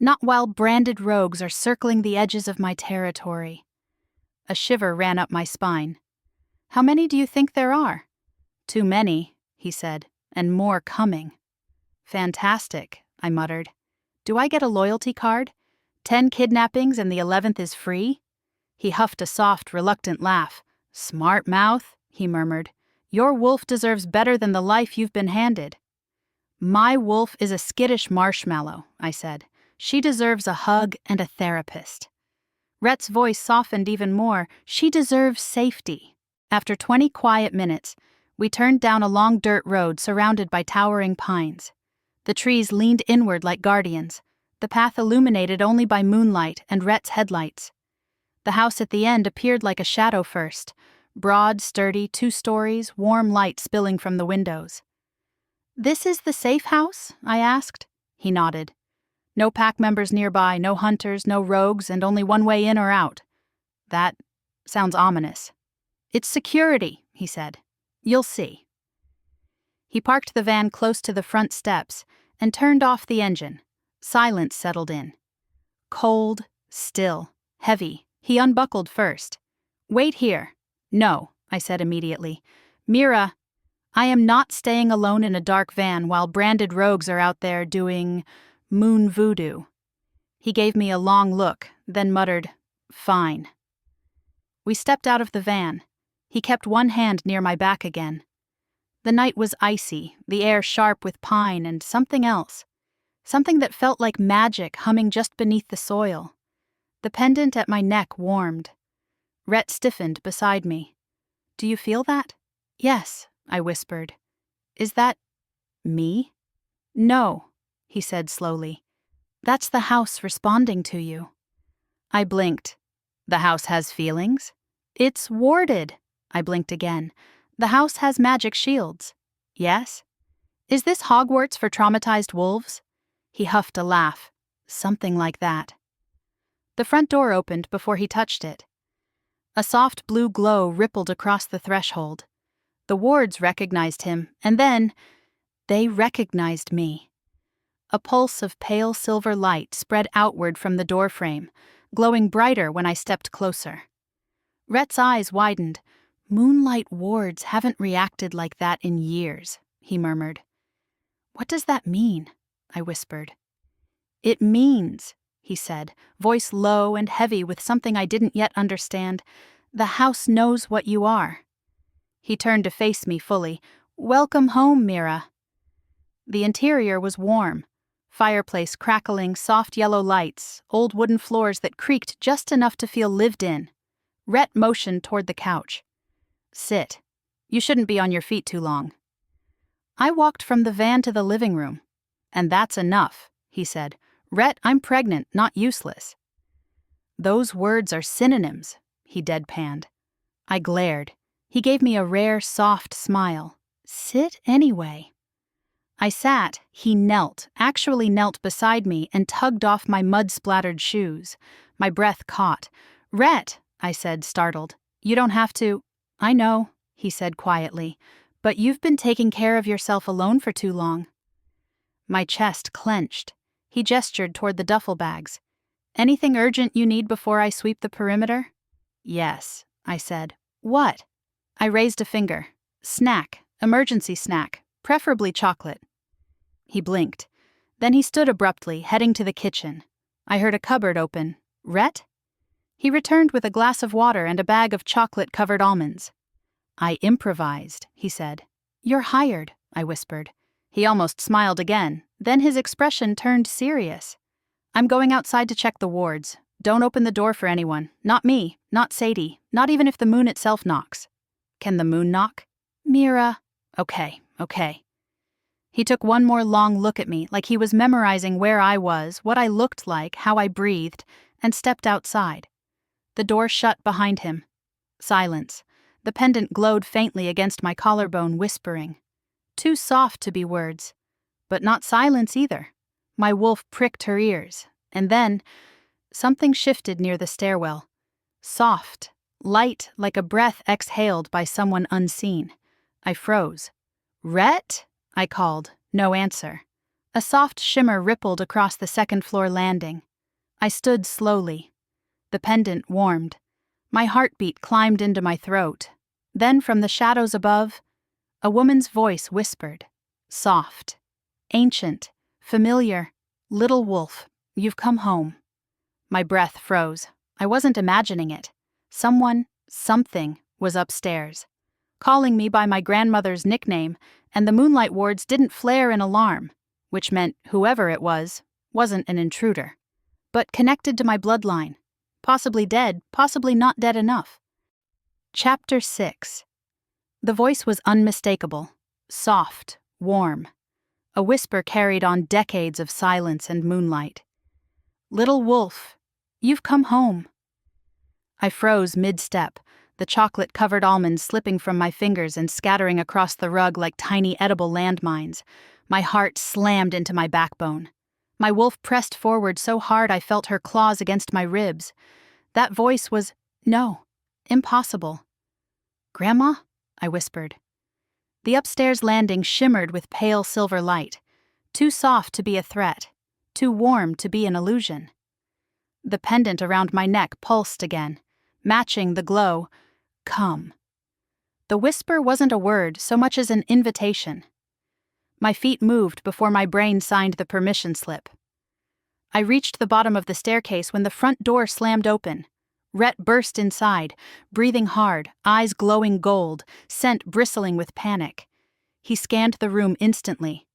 Not while branded rogues are circling the edges of my territory." A shiver ran up my spine. "How many do you think there are?" "Too many," he said, "and more coming." "Fantastic," I muttered. "Do I get a loyalty card? 10 kidnappings and the 11th is free?" He huffed a soft, reluctant laugh. "Smart mouth," he murmured. "Your wolf deserves better than the life you've been handed." "My wolf is a skittish marshmallow," I said. "She deserves a hug and a therapist." Rhet's voice softened even more. She deserves safety. After 20 quiet minutes, we turned down a long dirt road surrounded by towering pines. The trees leaned inward like guardians, the path illuminated only by moonlight and Rhet's headlights. The house at the end appeared like a shadow first, broad, sturdy, 2 stories, warm light spilling from the windows. "This is the safe house?" I asked. He nodded. "No pack members nearby, no hunters, no rogues, and only one way in or out." "That sounds ominous." "It's security," he said. "You'll see." He parked the van close to the front steps and turned off the engine. Silence settled in. Cold, still, heavy. He unbuckled first. "Wait here." "No," I said immediately. "Mira, I am not staying alone in a dark van while branded rogues are out there doing moon voodoo." He gave me a long look, then muttered, "Fine." We stepped out of the van. He kept one hand near my back again. The night was icy, the air sharp with pine and something else. Something that felt like magic humming just beneath the soil. The pendant at my neck warmed. Rhett stiffened beside me. "Do you feel that?" "Yes," I whispered. "Is that me?" "No," he said slowly. "That's the house responding to you." I blinked. "The house has feelings?" "It's warded." I blinked again. "The house has magic shields." "Yes?" "Is this Hogwarts for traumatized wolves?" He huffed a laugh. "Something like that." The front door opened before he touched it. A soft blue glow rippled across the threshold. The wards recognized him, and then they recognized me. A pulse of pale silver light spread outward from the doorframe, glowing brighter when I stepped closer. Rhett's eyes widened. "Moonlight wards haven't reacted like that in years," he murmured. "What does that mean?" I whispered. "It means," he said, voice low and heavy with something I didn't yet understand, "the house knows what you are." He turned to face me fully. "Welcome home, Mira." The interior was warm. Fireplace crackling, soft yellow lights, old wooden floors that creaked just enough to feel lived in. Rhett motioned toward the couch. "Sit. You shouldn't be on your feet too long." I walked from the van to the living room. "And that's enough," he said. "Rhett, I'm pregnant, not useless." "Those words are synonyms," he deadpanned. I glared. He gave me a rare, soft smile. "Sit anyway." I sat. He knelt, actually knelt beside me and tugged off my mud-splattered shoes. My breath caught. "Rhett," I said, startled. "You don't have to—" "I know," he said quietly, "but you've been taking care of yourself alone for too long." My chest clenched. He gestured toward the duffel bags. "Anything urgent you need before I sweep the perimeter?" "Yes," I said. "What?" I raised a finger. "Snack. Emergency snack. Preferably chocolate." He blinked. Then he stood abruptly, heading to the kitchen. I heard a cupboard open. "Rhett?" He returned with a glass of water and a bag of chocolate-covered almonds. "I improvised," he said. "You're hired," I whispered. He almost smiled again. Then his expression turned serious. "I'm going outside to check the wards. Don't open the door for anyone. Not me, not Sadie, not even if the moon itself knocks." "Can the moon knock?" "Mira." Okay. He took one more long look at me, like he was memorizing where I was, what I looked like, how I breathed, and stepped outside. The door shut behind him. Silence. The pendant glowed faintly against my collarbone, whispering. Too soft to be words. But not silence either. My wolf pricked her ears, and then something shifted near the stairwell. Soft, light like a breath exhaled by someone unseen. I froze. "Rhett?" I called. No answer. A soft shimmer rippled across the second-floor landing. I stood slowly. The pendant warmed. My heartbeat climbed into my throat. Then from the shadows above, a woman's voice whispered. Soft. Ancient. Familiar. "Little wolf, you've come home." My breath froze. I wasn't imagining it. Something was upstairs, calling me by my grandmother's nickname, and the moonlight wards didn't flare in alarm, which meant whoever it was wasn't an intruder, but connected to my bloodline, possibly dead, possibly not dead enough. Chapter 6. The voice was unmistakable, soft, warm. A whisper carried on decades of silence and moonlight. "Little wolf, you've come home." I froze mid-step, the chocolate-covered almonds slipping from my fingers and scattering across the rug like tiny edible landmines. My heart slammed into my backbone. My wolf pressed forward so hard I felt her claws against my ribs. That voice was, no, impossible. "Grandma?" I whispered. The upstairs landing shimmered with pale silver light, too soft to be a threat, too warm to be an illusion. The pendant around my neck pulsed again, matching the glow. "Come." The whisper wasn't a word so much as an invitation. My feet moved before my brain signed the permission slip. I reached the bottom of the staircase when the front door slammed open. Rhett burst inside, breathing hard, eyes glowing gold, scent bristling with panic. He scanned the room instantly.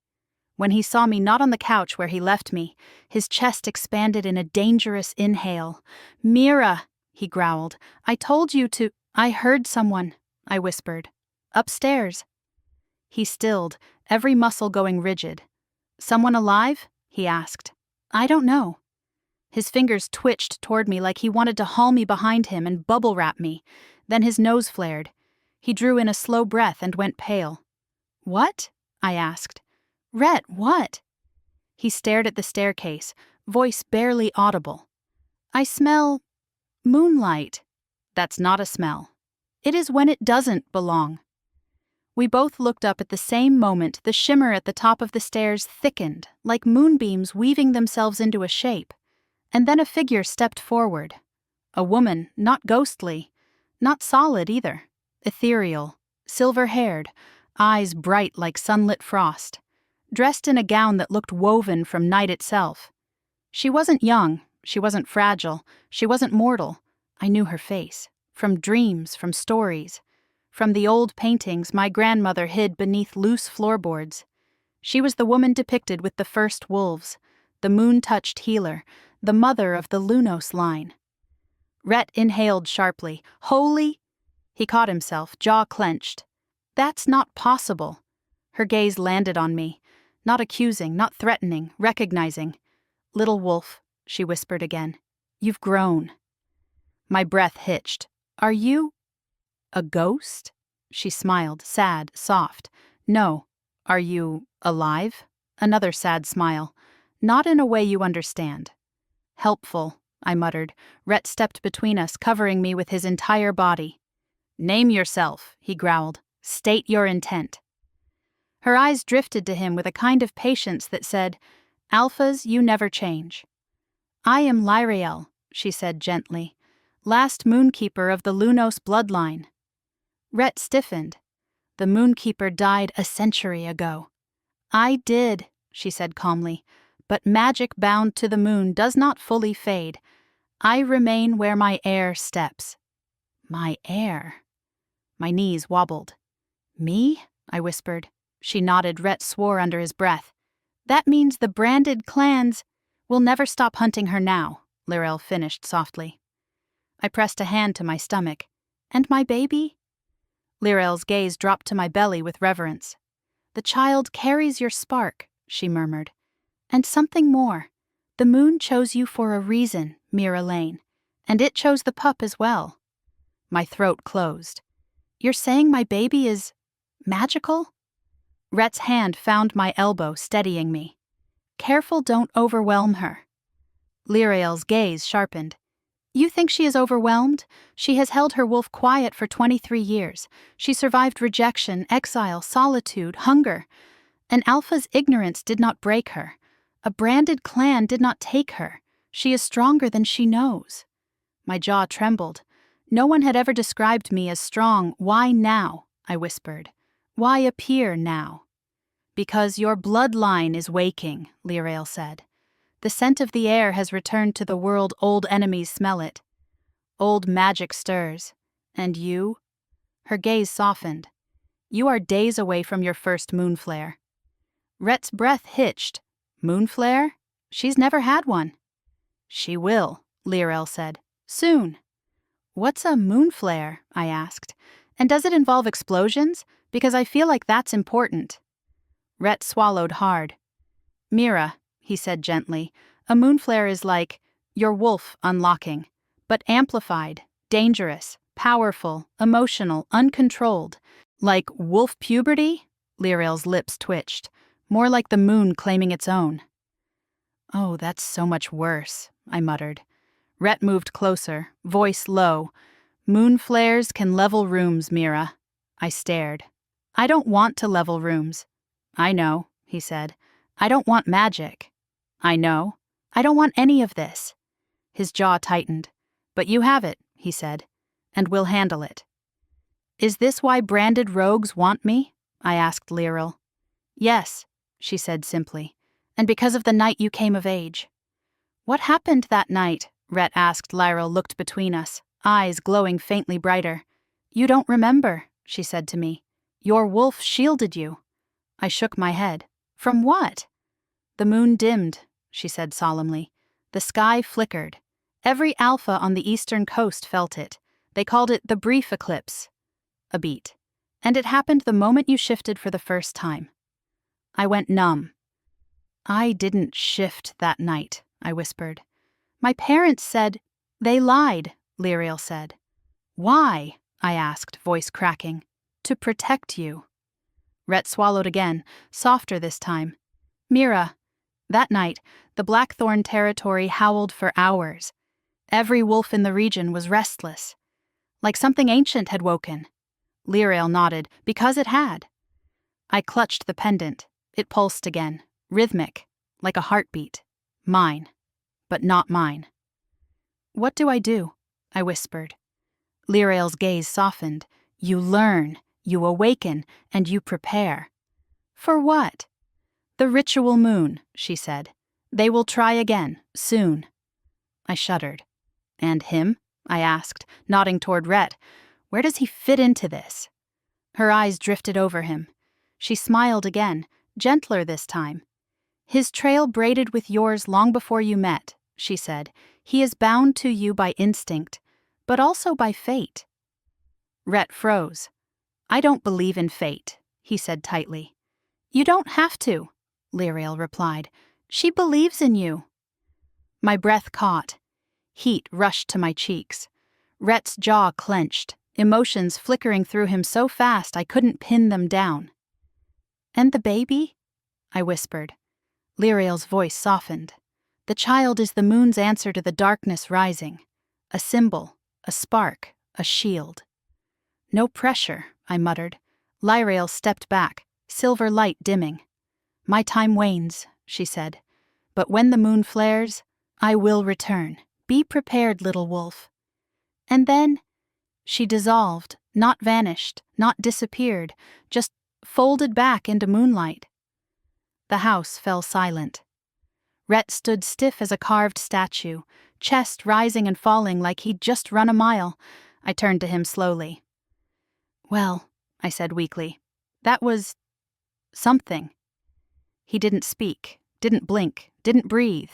When he saw me not on the couch where he left me, his chest expanded in a dangerous inhale. "Mira," he growled, "I told you to—" "I heard someone," I whispered. "Upstairs." He stilled, every muscle going rigid. "Someone alive?" he asked. "I don't know." His fingers twitched toward me like he wanted to haul me behind him and bubble wrap me. Then his nose flared. He drew in a slow breath and went pale. "What?" I asked. "Rhett, what?" He stared at the staircase, voice barely audible. "I smell moonlight." "That's not a smell. It is when it doesn't belong." We both looked up at the same moment. The shimmer at the top of the stairs thickened, like moonbeams weaving themselves into a shape. And then a figure stepped forward. A woman, not ghostly, not solid either. Ethereal, silver-haired, eyes bright like sunlit frost. Dressed in a gown that looked woven from night itself. She wasn't young, she wasn't fragile, she wasn't mortal. I knew her face. From dreams, from stories. From the old paintings my grandmother hid beneath loose floorboards. She was the woman depicted with the first wolves, the moon-touched healer, the mother of the Lunos line. Rhett inhaled sharply. "Holy—" He caught himself, jaw clenched. "That's not possible." Her gaze landed on me. Not accusing, not threatening, recognizing. "Little wolf," she whispered again. "You've grown." My breath hitched. "Are you a ghost?" She smiled, sad, soft. "No. Are you alive?" Another sad smile. "Not in a way you understand." "Helpful," I muttered. Rhett stepped between us, covering me with his entire body. "Name yourself," he growled. "State your intent." Her eyes drifted to him with a kind of patience that said, "Alphas, you never change." "I am Lyrael," she said gently. "Last moonkeeper of the Lunos bloodline." Rhett stiffened. "The moonkeeper died a century ago." "I did," she said calmly, "but magic bound to the moon does not fully fade. I remain where my heir steps." My heir? My knees wobbled. "Me?" I whispered. She nodded. Rhett swore under his breath. "That means the branded clans will never stop hunting her now," Lyrael finished softly. I pressed a hand to my stomach. "And my baby?" Lyrael's gaze dropped to my belly with reverence. "The child carries your spark," she murmured. "And something more. The moon chose you for a reason, Mira Lane, and it chose the pup as well." My throat closed. "You're saying my baby is magical?" Rhett's hand found my elbow, steadying me. "Careful, don't overwhelm her." Lyrael's gaze sharpened. "You think she is overwhelmed? She has held her wolf quiet for 23 years. She survived rejection, exile, solitude, hunger. An alpha's ignorance did not break her. A branded clan did not take her. She is stronger than she knows." My jaw trembled. No one had ever described me as strong. "Why now?" I whispered. "Why appear now?" "Because your bloodline is waking," Lyrael said. "The scent of the air has returned to the world. Old enemies smell it. Old magic stirs. And you?" Her gaze softened. "You are days away from your first Moonflare." Rhett's breath hitched. "Moonflare? She's never had one." "She will," Lyrael said. Soon. What's a moonflare? I asked. And does it involve explosions? Because I feel like that's important. Rhett swallowed hard. Mira, he said gently, a moonflare is like your wolf unlocking, but amplified, dangerous, powerful, emotional, uncontrolled. Like wolf puberty? Lyrael's lips twitched. More like the moon claiming its own. Oh, that's so much worse, I muttered. Rhett moved closer, voice low. Moon flares can level rooms, Mira. I stared. I don't want to level rooms. I know, he said. I don't want magic. I know. I don't want any of this. His jaw tightened. But you have it, he said, and we'll handle it. Is this why branded rogues want me? I asked Lyral. Yes, she said simply, and because of the night you came of age. What happened that night? Rhett asked. Lyral looked between us, eyes glowing faintly brighter. You don't remember, she said to me. Your wolf shielded you. I shook my head. From what? The moon dimmed, she said solemnly. The sky flickered. Every alpha on the eastern coast felt it. They called it the brief eclipse. A beat. And it happened the moment you shifted for the first time. I went numb. I didn't shift that night, I whispered. My parents said, they lied, Lyrael said. Why? I asked, voice cracking. To protect you. Rhett swallowed again, softer this time. Mira. That night, the Blackthorn territory howled for hours. Every wolf in the region was restless. Like something ancient had woken. Lyrael nodded, because it had. I clutched the pendant. It pulsed again, rhythmic, like a heartbeat. Mine, but not mine. What do I do? I whispered. Lyrael's gaze softened. You learn, you awaken, and you prepare. For what? The ritual moon, she said. They will try again, soon. I shuddered. And him? I asked, nodding toward Rhett. Where does he fit into this? Her eyes drifted over him. She smiled again, gentler this time. His trail braided with yours long before you met, she said. He is bound to you by instinct, but also by fate. Rhett froze. I don't believe in fate, he said tightly. You don't have to, Lyrael replied. She believes in you. My breath caught. Heat rushed to my cheeks. Rhett's jaw clenched, emotions flickering through him so fast I couldn't pin them down. And the baby? I whispered. Lyrael's voice softened. The child is the moon's answer to the darkness rising. A symbol, a spark, a shield. No pressure, I muttered. Lyrael stepped back, silver light dimming. My time wanes, she said. But when the moon flares, I will return. Be prepared, little wolf. And then she dissolved, not vanished, not disappeared, just folded back into moonlight. The house fell silent. Rhett stood stiff as a carved statue, chest rising and falling like he'd just run a mile. I turned to him slowly. Well, I said weakly, that was something. He didn't speak, didn't blink, didn't breathe.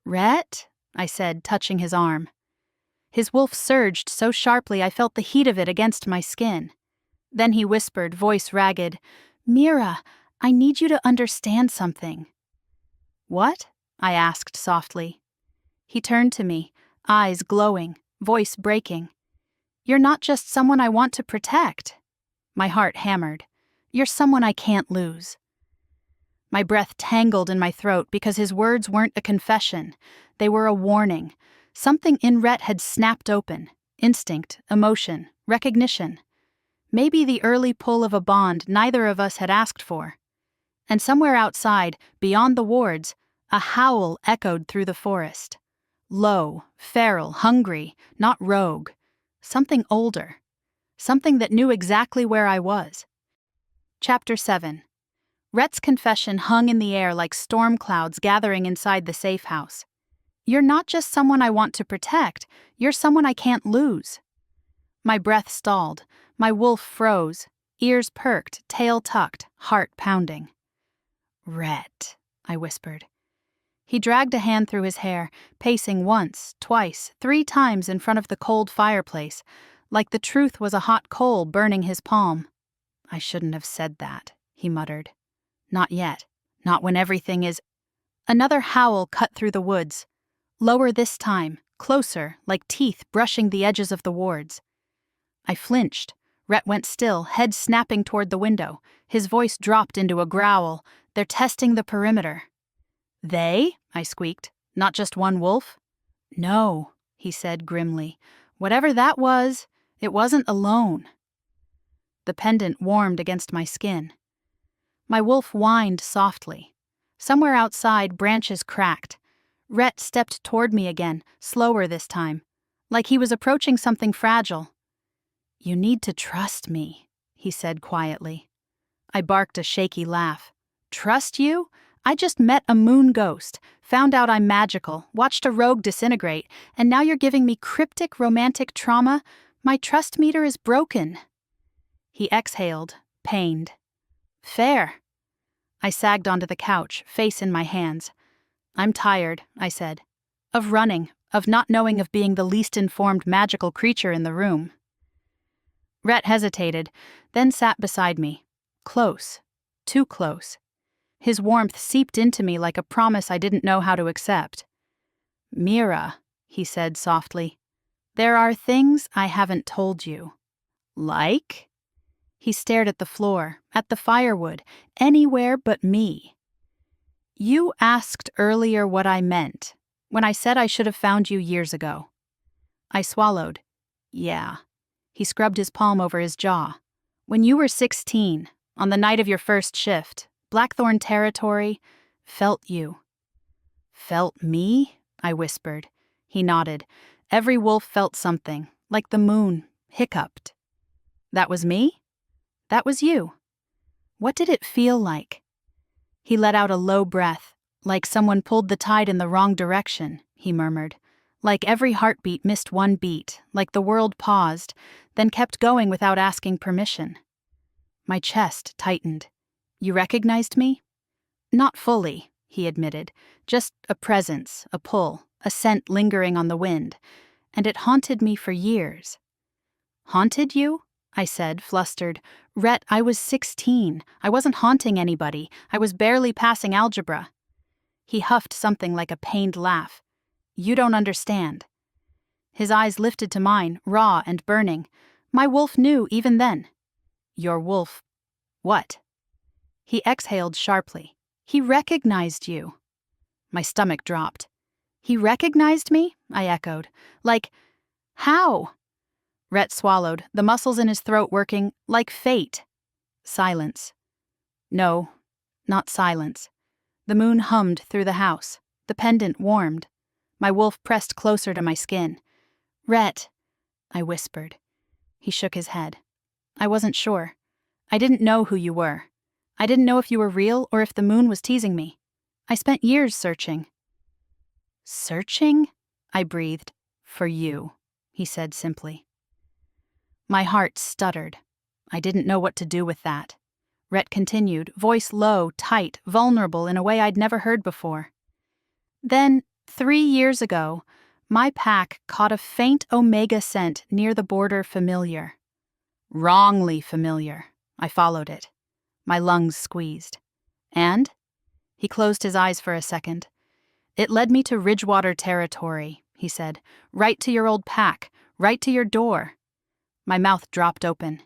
Rhett? I said, touching his arm. His wolf surged so sharply I felt the heat of it against my skin. Then he whispered, voice ragged, Mira, I need you to understand something. What? I asked softly. He turned to me, eyes glowing, voice breaking. You're not just someone I want to protect. My heart hammered. You're someone I can't lose. My breath tangled in my throat because his words weren't a confession. They were a warning. Something in Rhett had snapped open. Instinct, emotion, recognition. Maybe the early pull of a bond neither of us had asked for. And somewhere outside, beyond the wards, a howl echoed through the forest. Low, feral, hungry, not rogue. Something older. Something that knew exactly where I was. Chapter 7. Rhett's confession hung in the air like storm clouds gathering inside the safe house. You're not just someone I want to protect, you're someone I can't lose. My breath stalled, my wolf froze, ears perked, tail tucked, heart pounding. Rhett, I whispered. He dragged a hand through his hair, pacing once, twice, 3 times in front of the cold fireplace, like the truth was a hot coal burning his palm. "I shouldn't have said that," he muttered. "Not yet. Not when everything is—" Another howl cut through the woods. Lower this time, closer, like teeth brushing the edges of the wards. I flinched. Rhett went still, head snapping toward the window. His voice dropped into a growl. "They're testing the perimeter." "They?" I squeaked. "Not just one wolf?" "No," he said grimly. "Whatever that was, it wasn't alone." The pendant warmed against my skin. My wolf whined softly. Somewhere outside, branches cracked. Rhett stepped toward me again, slower this time, like he was approaching something fragile. "You need to trust me," he said quietly. I barked a shaky laugh. "Trust you? I just met a moon ghost, found out I'm magical, watched a rogue disintegrate, and now you're giving me cryptic romantic trauma? My trust meter is broken." He exhaled, pained. "Fair." I sagged onto the couch, face in my hands. "I'm tired," I said. "Of running, of not knowing, of being the least informed magical creature in the room." Rhett hesitated, then sat beside me. Close. Too close. His warmth seeped into me like a promise I didn't know how to accept. "Mira," he said softly, "there are things I haven't told you." "Like?" He stared at the floor, at the firewood, anywhere but me. "You asked earlier what I meant, when I said I should have found you years ago." I swallowed. "Yeah." He scrubbed his palm over his jaw. "When you were 16, on the night of your first shift, Blackthorn territory, felt you." "Felt me?" I whispered. He nodded. "Every wolf felt something, like the moon, hiccuped." "That was me?" "That was you." "What did it feel like?" He let out a low breath. "Like someone pulled the tide in the wrong direction," he murmured. "Like every heartbeat missed one beat, like the world paused, then kept going without asking permission." My chest tightened. "You recognized me?" "Not fully," he admitted. "Just a presence, a pull, a scent lingering on the wind. And it haunted me for years." "Haunted you?" I said, flustered. "Rhett, I was 16. I wasn't haunting anybody. I was barely passing algebra." He huffed something like a pained laugh. "You don't understand." His eyes lifted to mine, raw and burning. My wolf knew even then. "Your wolf... what?" He exhaled sharply. "He recognized you." My stomach dropped. "He recognized me?" I echoed. "Like, how?" Rhett swallowed, the muscles in his throat working like fate. Silence. No, not silence. The moon hummed through the house. The pendant warmed. My wolf pressed closer to my skin. "Rhett," I whispered. He shook his head. "I wasn't sure. I didn't know who you were. I didn't know if you were real or if the moon was teasing me. I spent years searching." "Searching?" I breathed. "For you," he said simply. My heart stuttered. I didn't know what to do with that. Rhett continued, voice low, tight, vulnerable in a way I'd never heard before. "Then, 3 years ago, my pack caught a faint omega scent near the border familiar. Wrongly familiar. I followed it. My lungs squeezed. And?" He closed his eyes for a second. "It led me to Ridgewater territory," he said. "Right to your old pack, right to your door." My mouth dropped open.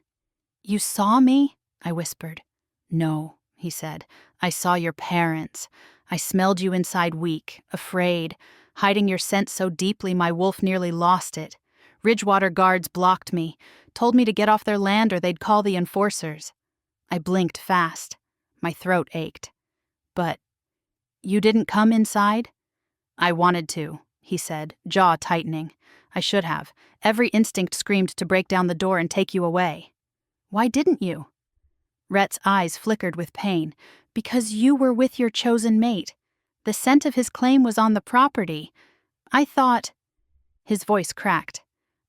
"You saw me?" I whispered. "No," he said. "I saw your parents. I smelled you inside weak, afraid, hiding your scent so deeply my wolf nearly lost it. Ridgewater guards blocked me, told me to get off their land or they'd call the enforcers. I blinked fast. My throat ached. But you didn't come inside?" "I wanted to," he said, jaw tightening. "I should have. Every instinct screamed to break down the door and take you away." "Why didn't you?" Rhett's eyes flickered with pain. "Because you were with your chosen mate. The scent of his claim was on the property. I thought..." His voice cracked.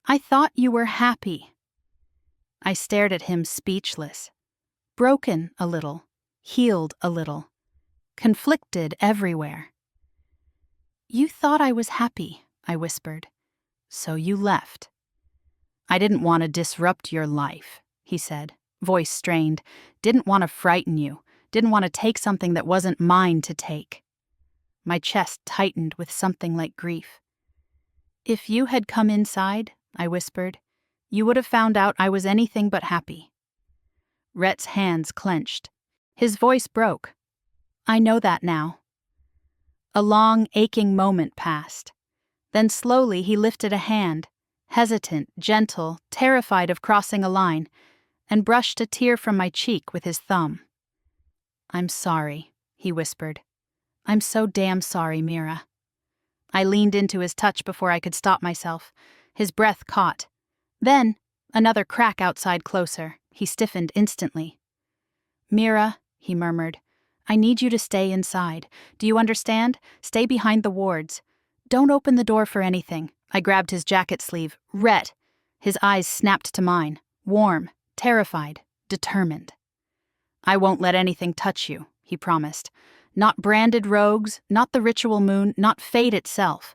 "I thought you were happy." I stared at him speechless. Broken a little, healed a little, conflicted everywhere. You thought I was happy, I whispered. So you left. I didn't want to disrupt your life, he said, voice strained. Didn't want to frighten you. Didn't want to take something that wasn't mine to take. My chest tightened with something like grief. If you had come inside, I whispered, you would have found out I was anything but happy. Rhett's hands clenched. His voice broke. I know that now. A long, aching moment passed. Then slowly he lifted a hand, hesitant, gentle, terrified of crossing a line, and brushed a tear from my cheek with his thumb. I'm sorry, he whispered. I'm so damn sorry, Mira. I leaned into his touch before I could stop myself. His breath caught. Then, another crack outside closer. He stiffened instantly. Mira, he murmured, I need you to stay inside. Do you understand? Stay behind the wards. Don't open the door for anything. I grabbed his jacket sleeve. Rhett. His eyes snapped to mine. Warm, terrified, determined. I won't let anything touch you, he promised. Not branded rogues, not the ritual moon, not fate itself.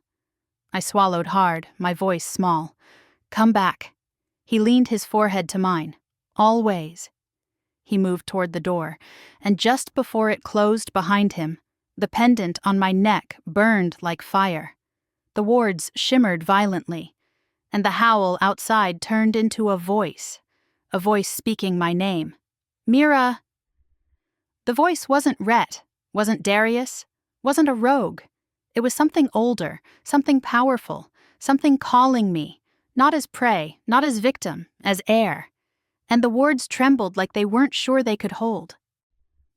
I swallowed hard, my voice small. Come back. He leaned his forehead to mine. Always. He moved toward the door, and just before it closed behind him, the pendant on my neck burned like fire. The wards shimmered violently, and the howl outside turned into a voice speaking my name. Mira! The voice wasn't Rhett, wasn't Darius, wasn't a rogue. It was something older, something powerful, something calling me, not as prey, not as victim, as heir. And the wards trembled like they weren't sure they could hold.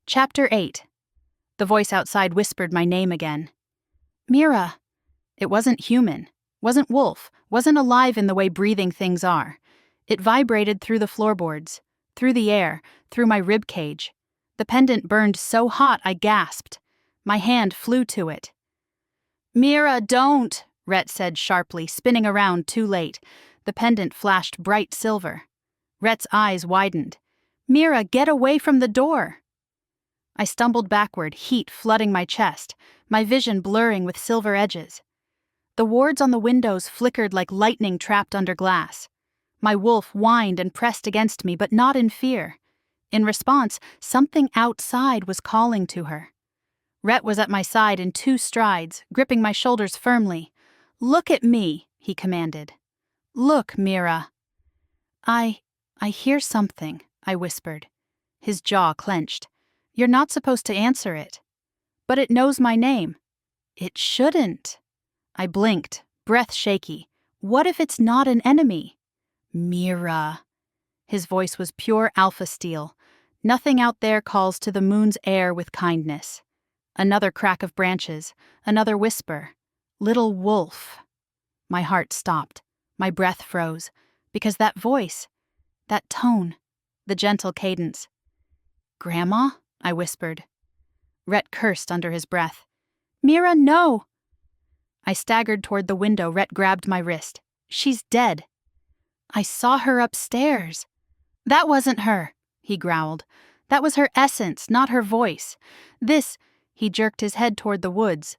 Chapter 8. The voice outside whispered my name again. Mira. It wasn't human, wasn't wolf, wasn't alive in the way breathing things are. It vibrated through the floorboards, through the air, through my rib cage. The pendant burned so hot I gasped. My hand flew to it. Mira, don't, Rhett said sharply, spinning around too late. The pendant flashed bright silver. Rhett's eyes widened. Mira, get away from the door! I stumbled backward, heat flooding my chest, my vision blurring with silver edges. The wards on the windows flickered like lightning trapped under glass. My wolf whined and pressed against me, but not in fear. In response, something outside was calling to her. Rhett was at my side in 2 strides, gripping my shoulders firmly. Look at me, he commanded. Look, Mira. I hear something, I whispered. His jaw clenched. You're not supposed to answer it. But it knows my name. It shouldn't. I blinked, breath shaky. What if it's not an enemy? Mira. His voice was pure alpha steel. Nothing out there calls to the moon's air with kindness. Another crack of branches, another whisper. Little wolf. My heart stopped. My breath froze. Because that voice, that tone, the gentle cadence. Grandma? I whispered. Rhett cursed under his breath. Mira, no! I staggered toward the window. Rhett grabbed my wrist. She's dead. I saw her upstairs. That wasn't her, he growled. That was her essence, not her voice. This, he jerked his head toward the woods.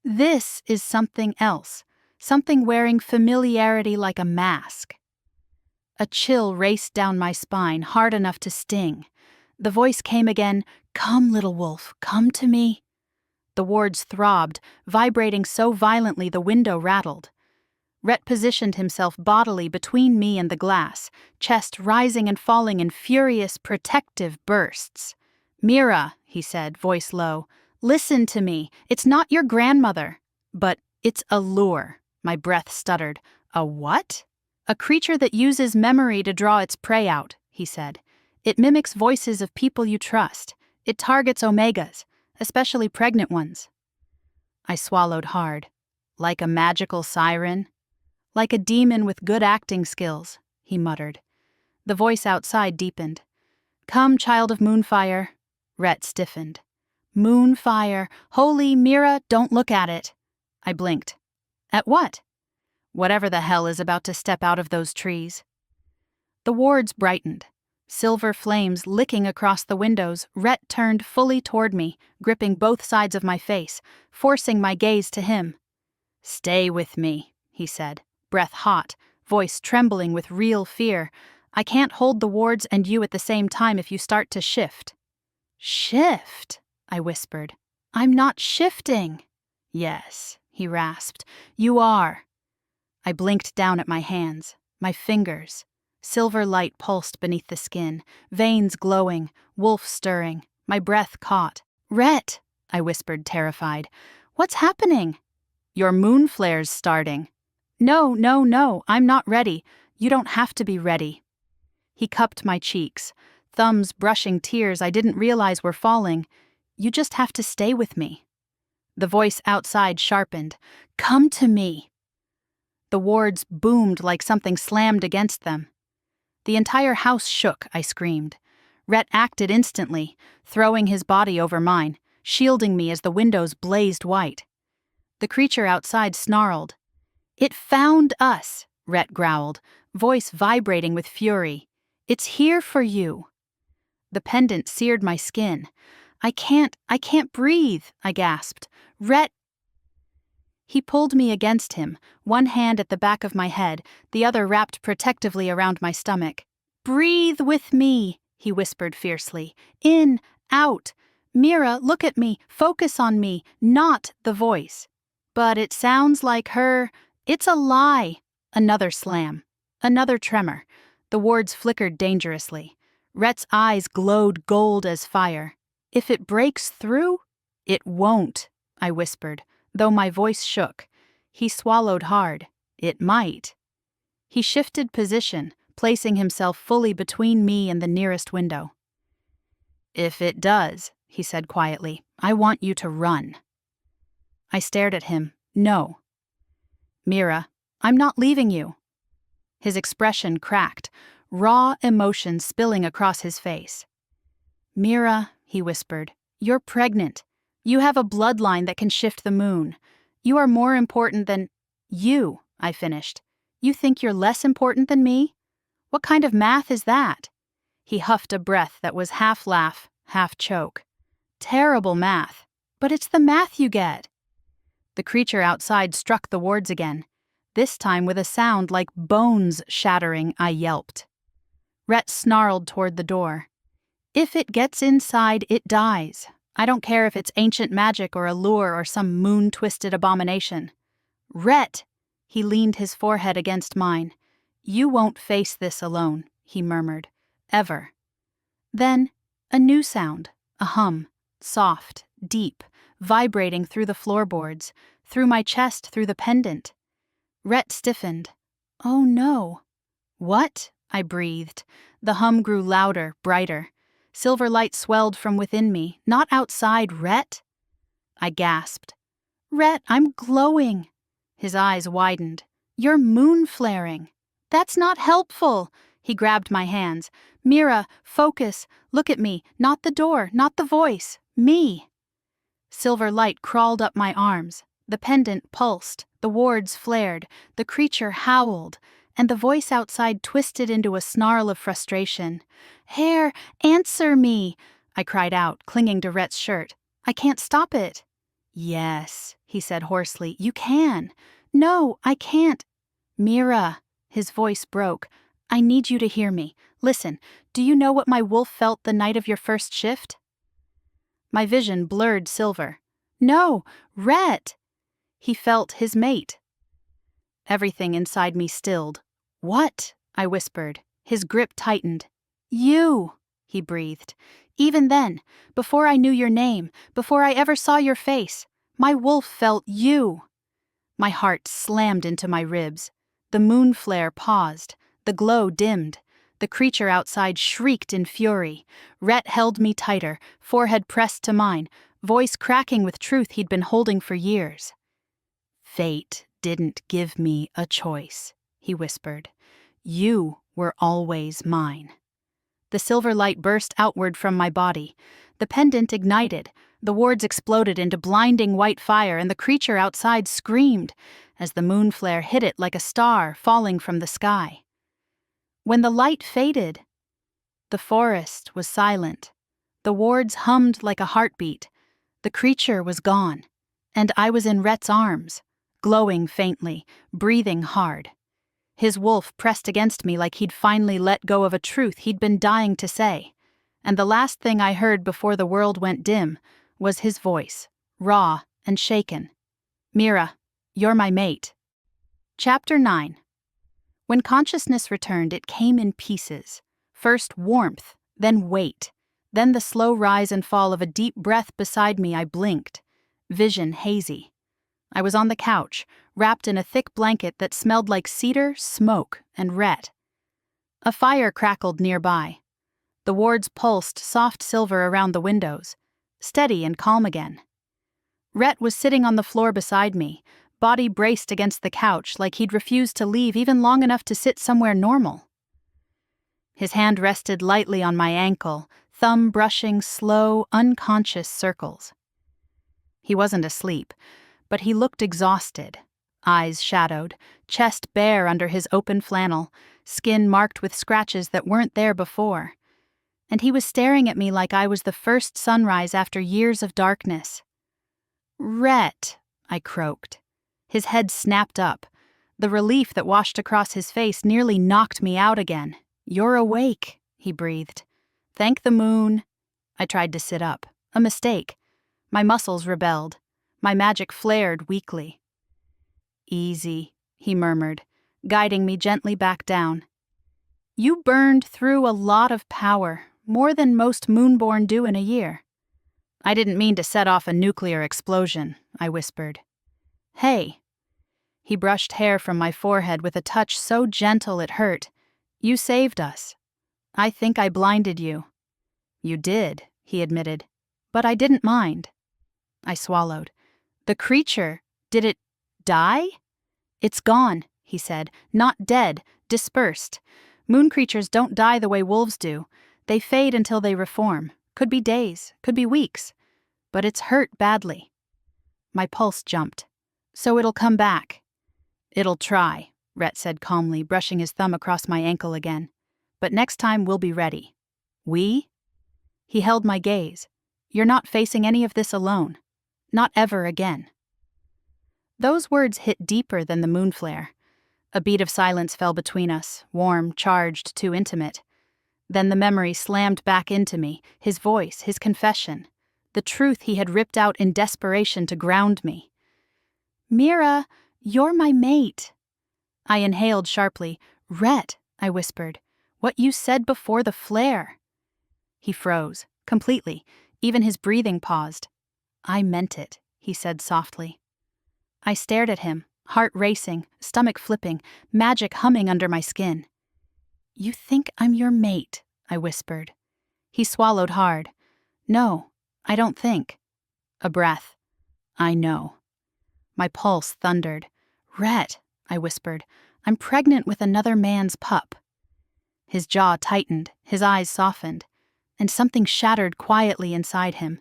This is something else, something wearing familiarity like a mask. A chill raced down my spine, hard enough to sting. The voice came again, Come, little wolf, come to me. The wards throbbed, vibrating so violently the window rattled. Rhett positioned himself bodily between me and the glass, chest rising and falling in furious, protective bursts. Mira, he said, voice low, listen to me. It's not your grandmother. But it's a lure, my breath stuttered. A what? A creature that uses memory to draw its prey out, he said. It mimics voices of people you trust. It targets omegas, especially pregnant ones. I swallowed hard. Like a magical siren? Like a demon with good acting skills, he muttered. The voice outside deepened. Come, child of Moonfire. Rhett stiffened. Moonfire. Holy Mira, don't look at it. I blinked. At what? Whatever the hell is about to step out of those trees. The wards brightened. Silver flames licking across the windows. Rhett turned fully toward me, gripping both sides of my face, forcing my gaze to him. "Stay with me," he said, breath hot, voice trembling with real fear. "I can't hold the wards and you at the same time if you start to shift." "Shift?" I whispered. "I'm not shifting." "Yes," he rasped. "You are." I blinked down at my hands, my fingers. Silver light pulsed beneath the skin, veins glowing, wolf stirring, my breath caught. "Rhett," I whispered, terrified. "What's happening?" "Your Moonflare's starting." "No, no, no, I'm not ready. You don't have to be ready." He cupped my cheeks, thumbs brushing tears I didn't realize were falling. "You just have to stay with me." The voice outside sharpened. "Come to me." The wards boomed like something slammed against them. The entire house shook, I screamed. Rhett acted instantly, throwing his body over mine, shielding me as the windows blazed white. The creature outside snarled. "It found us," Rhett growled, voice vibrating with fury. "It's here for you." The pendant seared my skin. I can't breathe," I gasped. "Rhett—" He pulled me against him, one hand at the back of my head, the other wrapped protectively around my stomach. "Breathe with me," he whispered fiercely. "In, out. Mira, look at me, focus on me, not the voice." "But it sounds like her. It's a lie." Another slam. Another tremor. The wards flickered dangerously. Rhett's eyes glowed gold as fire. "If it breaks through?" "It won't," I whispered, though my voice shook. He swallowed hard. "It might." He shifted position, placing himself fully between me and the nearest window. "If it does," he said quietly, "I want you to run." I stared at him. "No." "Mira, I'm not leaving you." His expression cracked, raw emotion spilling across his face. "Mira," he whispered, "you're pregnant. You have a bloodline that can shift the moon. You are more important than—" "You," I finished. "You think you're less important than me? What kind of math is that?" He huffed a breath that was half laugh, half choke. "Terrible math. But it's the math you get." The creature outside struck the wards again. This time with a sound like bones shattering, I yelped. Rhett snarled toward the door. "If it gets inside, it dies. I don't care if it's ancient magic or a lure or some moon-twisted abomination." "Rhett!" He leaned his forehead against mine. "You won't face this alone," he murmured. "Ever." Then, a new sound, a hum, soft, deep, vibrating through the floorboards, through my chest, through the pendant. Rhett stiffened. "Oh no." "What?" I breathed. The hum grew louder, brighter. Silver light swelled from within me. "Not outside, Rhett." I gasped. "Rhett, I'm glowing." His eyes widened. "You're moon-flaring." "That's not helpful." He grabbed my hands. "Mira, focus. Look at me. Not the door, not the voice. Me." Silver light crawled up my arms. The pendant pulsed. The wards flared. The creature howled. And the voice outside twisted into a snarl of frustration. "Hair, answer me!" I cried out, clinging to Rhett's shirt. "I can't stop it." "Yes," he said hoarsely, "you can." "No, I can't." "Mira," his voice broke. "I need you to hear me. Listen, do you know what my wolf felt the night of your first shift?" My vision blurred silver. "No, Rhett!" He felt his mate. Everything inside me stilled. "What?" I whispered. His grip tightened. "You," he breathed. "Even then, before I knew your name, before I ever saw your face, my wolf felt you." My heart slammed into my ribs. The moonflare paused. The glow dimmed. The creature outside shrieked in fury. Rhett held me tighter, forehead pressed to mine, voice cracking with truth he'd been holding for years. "Fate didn't give me a choice," he whispered. "You were always mine." The silver light burst outward from my body. The pendant ignited. The wards exploded into blinding white fire, and the creature outside screamed as the moonflare hit it like a star falling from the sky. When the light faded, the forest was silent. The wards hummed like a heartbeat. The creature was gone, and I was in Rhett's arms, glowing faintly, breathing hard. His wolf pressed against me like he'd finally let go of a truth he'd been dying to say. And the last thing I heard before the world went dim was his voice, raw and shaken. "Mira, you're my mate." Chapter 9. When consciousness returned, it came in pieces. First warmth, then weight, then the slow rise and fall of a deep breath beside me. I blinked. Vision hazy. I was on the couch, wrapped in a thick blanket that smelled like cedar, smoke, and Rhett. A fire crackled nearby. The wards pulsed soft silver around the windows, steady and calm again. Rhett was sitting on the floor beside me, body braced against the couch like he'd refused to leave even long enough to sit somewhere normal. His hand rested lightly on my ankle, thumb brushing slow, unconscious circles. He wasn't asleep, but he looked exhausted, eyes shadowed, chest bare under his open flannel, skin marked with scratches that weren't there before. And he was staring at me like I was the first sunrise after years of darkness. "Rhett," I croaked. His head snapped up. The relief that washed across his face nearly knocked me out again. "You're awake," he breathed. "Thank the moon." I tried to sit up. A mistake. My muscles rebelled. My magic flared weakly. "Easy," he murmured, guiding me gently back down. "You burned through a lot of power, more than most moonborn do in a year." "I didn't mean to set off a nuclear explosion," I whispered. "Hey." He brushed hair from my forehead with a touch so gentle it hurt. "You saved us. I think I blinded you." "You did," he admitted. "But I didn't mind." I swallowed. "The creature, did it die?" "It's gone," he said. "Not dead, dispersed. Moon creatures don't die the way wolves do. They fade until they reform. Could be days, could be weeks. But it's hurt badly." My pulse jumped. "So it'll come back." "It'll try," Rhett said calmly, brushing his thumb across my ankle again. "But next time we'll be ready." "We?" He held my gaze. "You're not facing any of this alone. Not ever again." Those words hit deeper than the moonflare. A beat of silence fell between us, warm, charged, too intimate. Then the memory slammed back into me, his voice, his confession, the truth he had ripped out in desperation to ground me. "Mira, you're my mate." I inhaled sharply. "Rhett," I whispered, "what you said before the flare." He froze, completely. Even his breathing paused. "I meant it," he said softly. I stared at him, heart racing, stomach flipping, magic humming under my skin. "You think I'm your mate," I whispered. He swallowed hard. "No, I don't think." A breath. "I know." My pulse thundered. "Rhett," I whispered, "I'm pregnant with another man's pup." His jaw tightened, his eyes softened, and something shattered quietly inside him,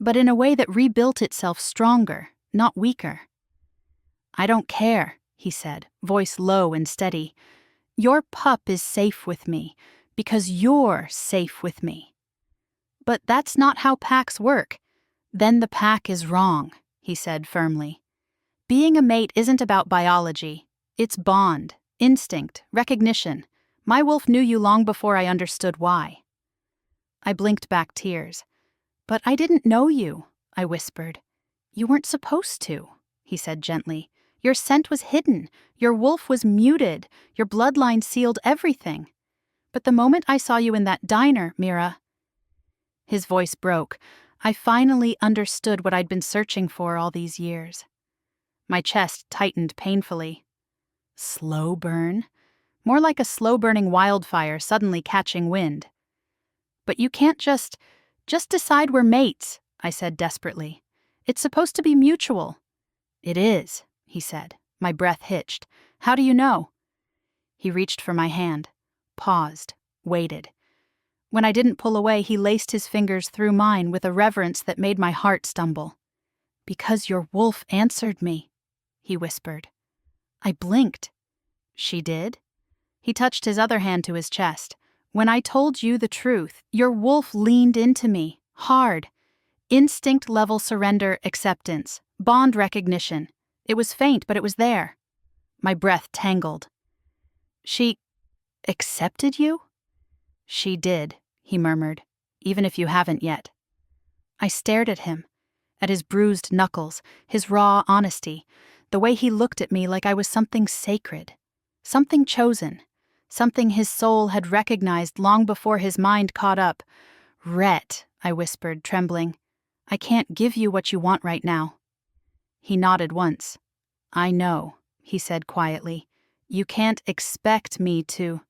but in a way that rebuilt itself stronger, not weaker. "I don't care," he said, voice low and steady. "Your pup is safe with me, because you're safe with me." "But that's not how packs work." "Then the pack is wrong," he said firmly. "Being a mate isn't about biology. It's bond, instinct, recognition. My wolf knew you long before I understood why." I blinked back tears. "But I didn't know you," I whispered. "You weren't supposed to," he said gently. "Your scent was hidden. Your wolf was muted. Your bloodline sealed everything. But the moment I saw you in that diner, Mira..." His voice broke. I finally understood what I'd been searching for all these years. My chest tightened painfully. Slow burn? More like a slow-burning wildfire suddenly catching wind. "But you can't just decide we're mates," I said desperately. "It's supposed to be mutual." "It is," he said. My breath hitched. "How do you know?" He reached for my hand, paused, waited. When I didn't pull away, he laced his fingers through mine with a reverence that made my heart stumble. "Because your wolf answered me," he whispered. I blinked. "She did?" He touched his other hand to his chest. "When I told you the truth, your wolf leaned into me, hard. Instinct-level surrender, acceptance, bond recognition. It was faint, but it was there. My breath tangled. She accepted you? She did, he murmured, even if you haven't yet. I stared at him, at his bruised knuckles, his raw honesty, the way he looked at me like I was something sacred, something chosen, something his soul had recognized long before his mind caught up. Rhett, I whispered, trembling, I can't give you what you want right now. He nodded once. I know, he said quietly. You can't expect me to.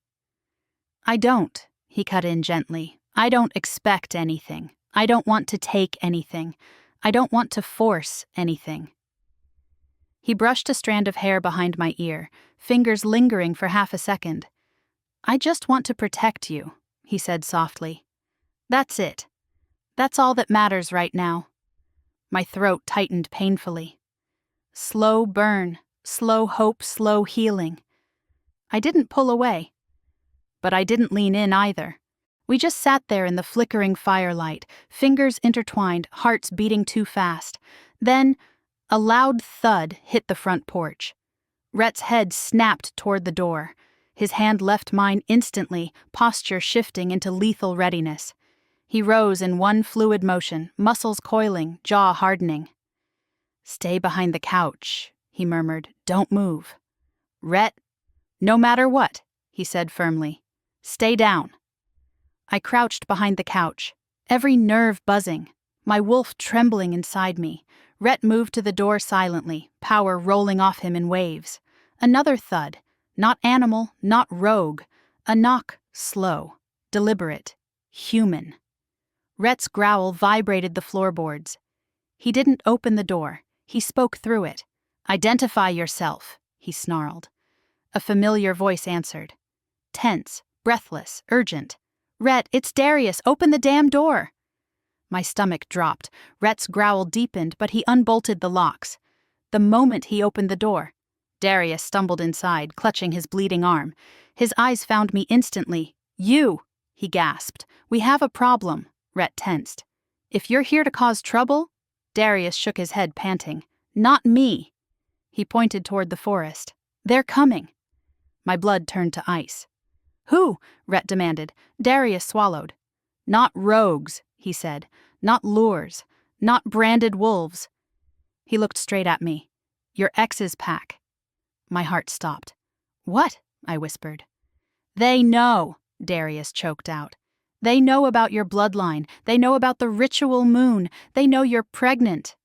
I don't, he cut in gently. I don't expect anything. I don't want to take anything. I don't want to force anything. He brushed a strand of hair behind my ear, fingers lingering for half a second. I just want to protect you, he said softly. That's it. That's all that matters right now. My throat tightened painfully. Slow burn, slow hope, slow healing. I didn't pull away. But I didn't lean in either. We just sat there in the flickering firelight, fingers intertwined, hearts beating too fast. Then, a loud thud hit the front porch. Rhett's head snapped toward the door. His hand left mine instantly, posture shifting into lethal readiness. He rose in one fluid motion, muscles coiling, jaw hardening. Stay behind the couch, he murmured. Don't move. Rhett, no matter what, he said firmly. Stay down. I crouched behind the couch, every nerve buzzing, my wolf trembling inside me. Rhett moved to the door silently, power rolling off him in waves. Another thud, not animal, not rogue. A knock, slow, deliberate, human. Rhett's growl vibrated the floorboards. He didn't open the door. He spoke through it. Identify yourself, he snarled. A familiar voice answered. Tense, breathless, urgent. Rhett, it's Darius, open the damn door. My stomach dropped. Rhett's growl deepened, but he unbolted the locks. The moment he opened the door, Darius stumbled inside, clutching his bleeding arm. His eyes found me instantly. You, he gasped. We have a problem. Rhett tensed. If you're here to cause trouble? Darius shook his head, panting. Not me. He pointed toward the forest. They're coming. My blood turned to ice. Who? Rhett demanded. Darius swallowed. Not rogues, he said. Not lures. Not branded wolves. He looked straight at me. Your ex's pack. My heart stopped. What? I whispered. They know, Darius choked out. They know about your bloodline. They know about the ritual moon. They know you're pregnant.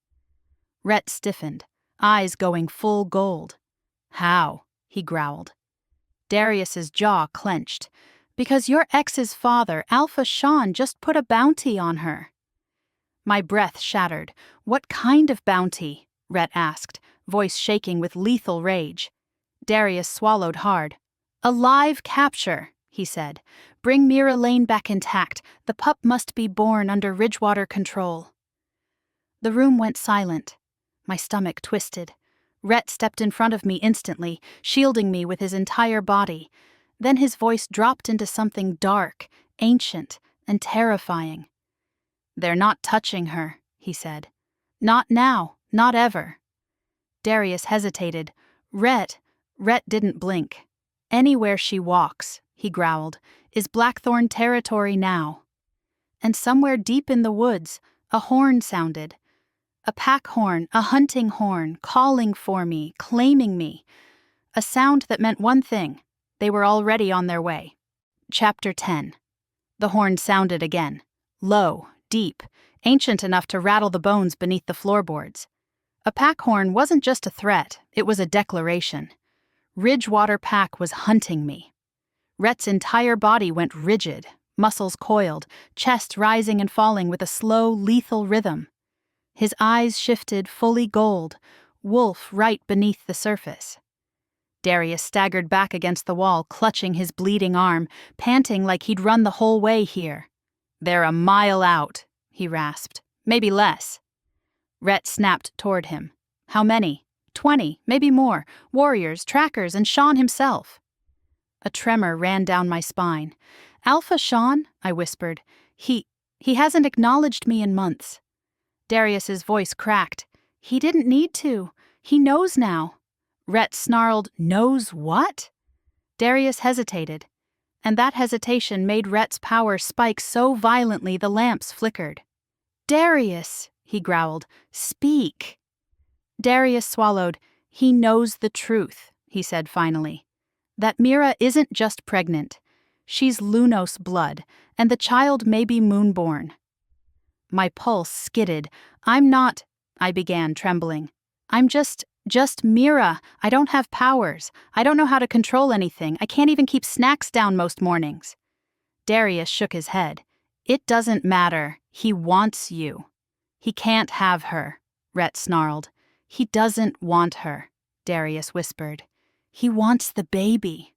Rhett stiffened, eyes going full gold. How? He growled. Darius's jaw clenched. Because your ex's father, Alpha Sean, just put a bounty on her. My breath shattered. What kind of bounty? Rhett asked, voice shaking with lethal rage. Darius swallowed hard. A live capture, he said. Bring Mira Lane back intact. The pup must be born under Ridgewater control. The room went silent. My stomach twisted. Rhett stepped in front of me instantly, shielding me with his entire body. Then his voice dropped into something dark, ancient, and terrifying. They're not touching her, he said. Not now, not ever. Darius hesitated. Rhett didn't blink. Anywhere she walks, he growled, is Blackthorn territory now. And somewhere deep in the woods, a horn sounded. A pack horn, a hunting horn, calling for me, claiming me. A sound that meant one thing. They were already on their way. Chapter 10. The horn sounded again. Low, deep, ancient enough to rattle the bones beneath the floorboards. A pack horn wasn't just a threat, it was a declaration. Ridgewater Pack was hunting me. Rhett's entire body went rigid, muscles coiled, chest rising and falling with a slow, lethal rhythm. His eyes shifted fully gold, wolf right beneath the surface. Darius staggered back against the wall, clutching his bleeding arm, panting like he'd run the whole way here. They're a mile out, he rasped. Maybe less. Rhett snapped toward him. How many? 20, maybe more. Warriors, trackers, and Sean himself. A tremor ran down my spine. Alpha Sean? I whispered. He hasn't acknowledged me in months. Darius's voice cracked. He didn't need to. He knows now. Rhett snarled, "Knows what?" Darius hesitated, and that hesitation made Rhett's power spike so violently the lamps flickered. "Darius," he growled, "speak." Darius swallowed. "He knows the truth," he said finally. "That Mira isn't just pregnant. She's Lunos blood, and the child may be moonborn." My pulse skidded. "I'm not," I began, trembling. "I'm just Mira. I don't have powers. I don't know how to control anything. I can't even keep snacks down most mornings." Darius shook his head. "It doesn't matter. He wants you." "He can't have her," Rhett snarled. "He doesn't want her," Darius whispered. "He wants the baby."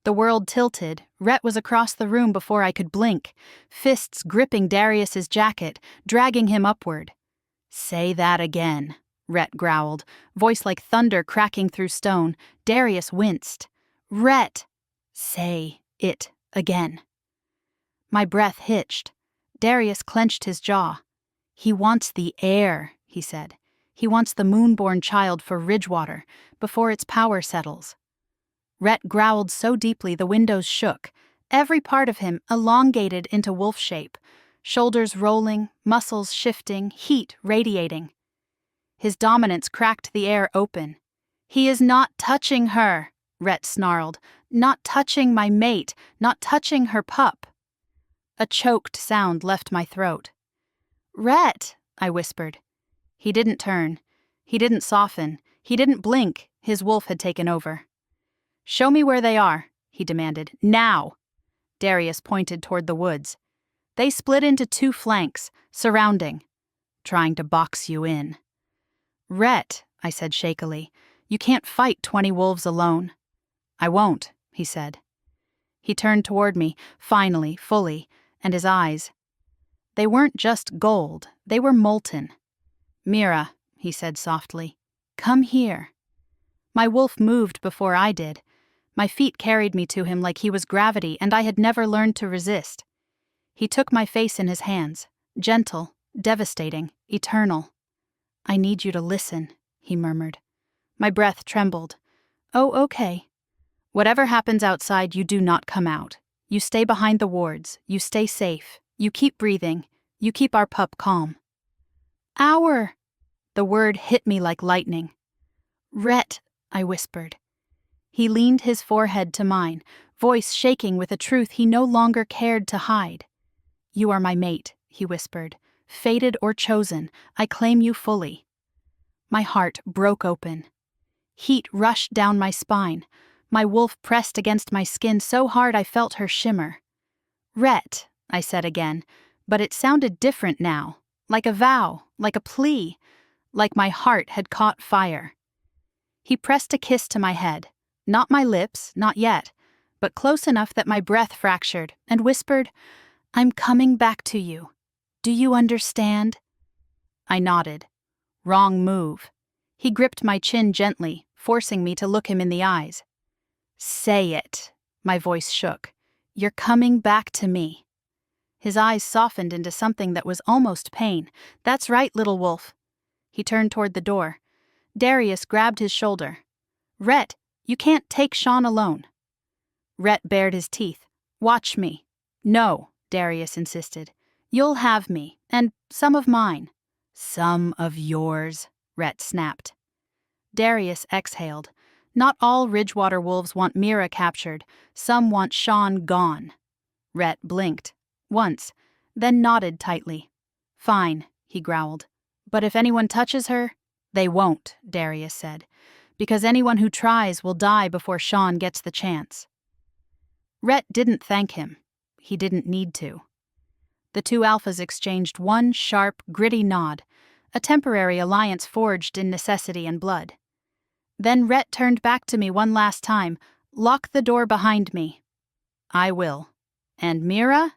The world tilted. Rhett was across the room before I could blink, fists gripping Darius's jacket, dragging him upward. "Say that again," Rhett growled, voice like thunder cracking through stone. Darius winced. "Rhett, say it again." My breath hitched. Darius clenched his jaw. "He wants the heir," he said. "He wants the moonborn child for Ridgewater, before its power settles." Rhett growled so deeply the windows shook, every part of him elongated into wolf shape, shoulders rolling, muscles shifting, heat radiating. His dominance cracked the air open. "He is not touching her," Rhett snarled. "Not touching my mate, not touching her pup." A choked sound left my throat. "Rhett," I whispered. He didn't turn. He didn't soften. He didn't blink. His wolf had taken over. "Show me where they are," he demanded. "Now!" Darius pointed toward the woods. They split into two flanks, surrounding, trying to box you in. "Rhett," I said shakily, "you can't fight 20 wolves alone." "I won't," he said. He turned toward me, finally, fully, and his eyes. They weren't just gold, they were molten. "Mira," he said softly, "come here." My wolf moved before I did. My feet carried me to him like he was gravity, and I had never learned to resist. He took my face in his hands, gentle, devastating, eternal. "I need you to listen," he murmured. My breath trembled. "Oh, okay. Whatever happens outside, you do not come out. You stay behind the wards. You stay safe. You keep breathing. You keep our pup calm." "Our!" The word hit me like lightning. "Rhett," I whispered. He leaned his forehead to mine, voice shaking with a truth he no longer cared to hide. "You are my mate," he whispered. "Fated or chosen, I claim you fully." My heart broke open. Heat rushed down my spine. My wolf pressed against my skin so hard I felt her shimmer. "Rhett," I said again, but it sounded different now, like a vow, like a plea, like my heart had caught fire. He pressed a kiss to my head. Not my lips, not yet, but close enough that my breath fractured, and whispered, "I'm coming back to you. Do you understand?" I nodded. Wrong move. He gripped my chin gently, forcing me to look him in the eyes. "Say it," my voice shook. "You're coming back to me." His eyes softened into something that was almost pain. "That's right, little wolf." He turned toward the door. Darius grabbed his shoulder. "Rhett, you can't take Sean alone." Rhett bared his teeth. "Watch me." "No," Darius insisted. "You'll have me, and some of mine." "Some of yours," Rhett snapped. Darius exhaled. "Not all Ridgewater wolves want Mira captured. Some want Sean gone." Rhett blinked. Once, then nodded tightly. "Fine," he growled. "But if anyone touches her—" "They won't," Darius said. "Because anyone who tries will die before Sean gets the chance." Rhett didn't thank him. He didn't need to. The two alphas exchanged one sharp, gritty nod, a temporary alliance forged in necessity and blood. Then Rhett turned back to me one last time. "Lock the door behind me." "I will." "And Mira?"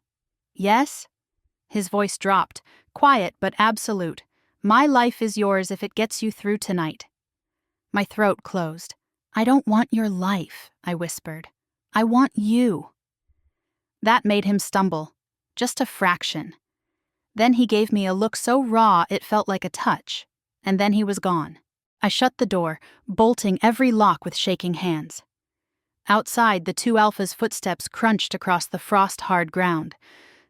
"Yes?" His voice dropped, quiet but absolute. "My life is yours if it gets you through tonight." My throat closed. "I don't want your life," I whispered. "I want you." That made him stumble. Just a fraction. Then he gave me a look so raw it felt like a touch, and then he was gone. I shut the door, bolting every lock with shaking hands. Outside, the two alphas' footsteps crunched across the frost-hard ground.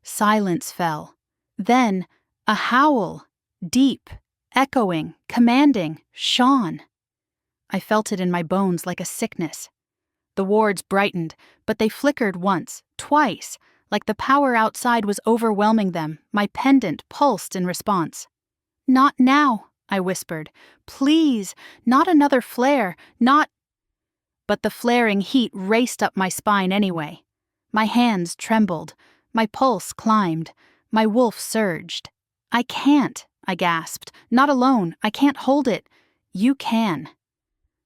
Silence fell. Then, a howl. Deep, echoing, commanding, Sean. I felt it in my bones like a sickness. The wards brightened, but they flickered once, twice, like the power outside was overwhelming them. My pendant pulsed in response. "Not now," I whispered. "Please, not another flare, not—" But the flaring heat raced up my spine anyway. My hands trembled. My pulse climbed. My wolf surged. "I can't," I gasped. "Not alone. I can't hold it. You can."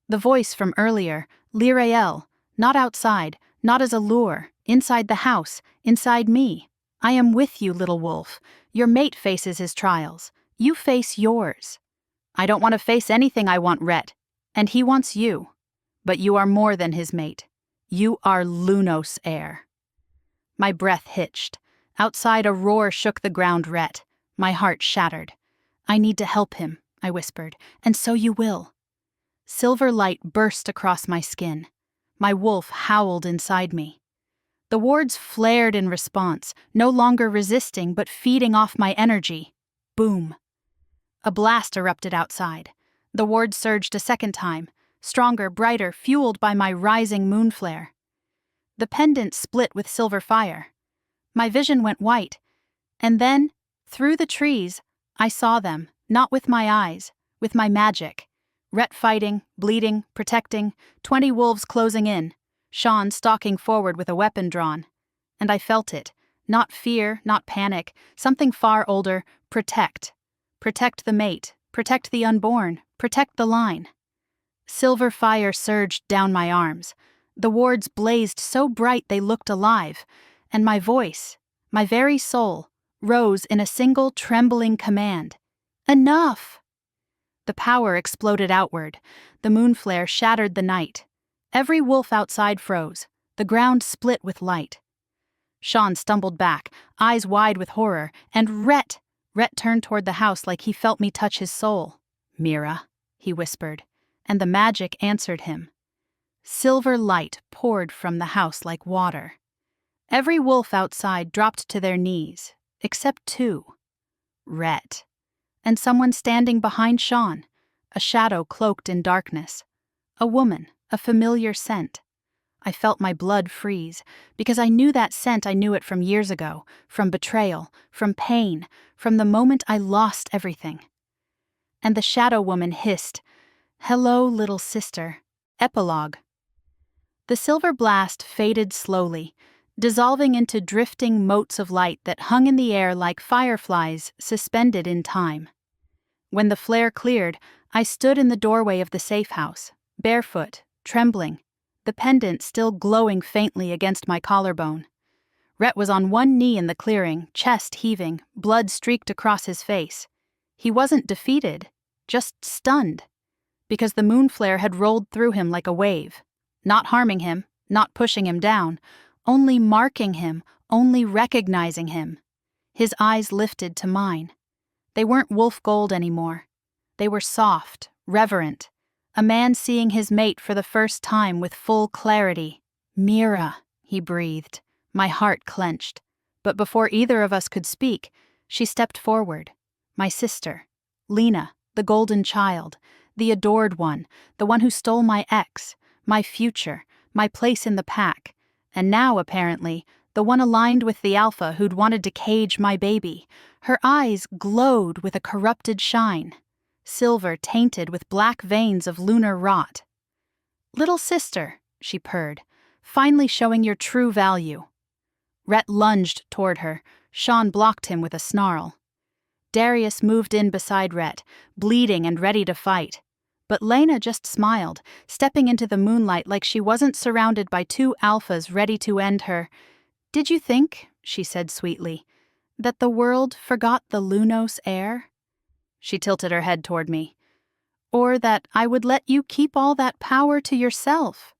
The voice from earlier, Lirael, not outside, not as a lure, inside the house, inside me. "I am with you, little wolf. Your mate faces his trials. You face yours." "I don't want to face anything. I want Rhett. And he wants you. But you are more than his mate. You are Lunos heir." My breath hitched. Outside, a roar shook the ground. Rhett. My heart shattered. "I need to help him," I whispered, "and so you will." Silver light burst across my skin. My wolf howled inside me. The wards flared in response, no longer resisting but feeding off my energy. Boom. A blast erupted outside. The ward surged a second time, stronger, brighter, fueled by my rising moonflare. The pendant split with silver fire. My vision went white, and then, through the trees, I saw them, not with my eyes, with my magic. Rhett fighting, bleeding, protecting, 20 wolves closing in, Sean stalking forward with a weapon drawn. And I felt it. Not fear, not panic, something far older. Protect. Protect the mate, protect the unborn, protect the line. Silver fire surged down my arms. The wards blazed so bright they looked alive, and my voice, my very soul, rose in a single trembling command. "Enough!" The power exploded outward. The moonflare shattered the night. Every wolf outside froze. The ground split with light. Sean stumbled back, eyes wide with horror, and Rhett turned toward the house like he felt me touch his soul. "Mira," he whispered, and the magic answered him. Silver light poured from the house like water. Every wolf outside dropped to their knees, except 2. Rhett. And someone standing behind Sean, a shadow cloaked in darkness. A woman, a familiar scent. I felt my blood freeze, because I knew that scent. I knew it from years ago, from betrayal, from pain, from the moment I lost everything. And the shadow woman hissed, "Hello, little sister." Epilogue. The silver blast faded slowly, dissolving into drifting motes of light that hung in the air like fireflies suspended in time. When the flare cleared, I stood in the doorway of the safe house, barefoot, trembling, the pendant still glowing faintly against my collarbone. Rhett was on one knee in the clearing, chest heaving, blood streaked across his face. He wasn't defeated, just stunned, because the moonflare had rolled through him like a wave, not harming him, not pushing him down, only marking him, only recognizing him. His eyes lifted to mine. They weren't wolf gold anymore. They were soft, reverent, a man seeing his mate for the first time with full clarity. "Mira," he breathed. My heart clenched. But before either of us could speak, she stepped forward. My sister, Lena, the golden child, the adored one, the one who stole my ex, my future, my place in the pack, and now, apparently, the one aligned with the alpha who'd wanted to cage my baby. Her eyes glowed with a corrupted shine, silver tainted with black veins of lunar rot. "Little sister," she purred, "finally showing your true value." Rhett lunged toward her. Sean blocked him with a snarl. Darius moved in beside Rhett, bleeding and ready to fight. But Lena just smiled, stepping into the moonlight like she wasn't surrounded by 2 alphas ready to end her. "Did you think," she said sweetly, "that the world forgot the Lunos heir?" She tilted her head toward me. "Or that I would let you keep all that power to yourself?"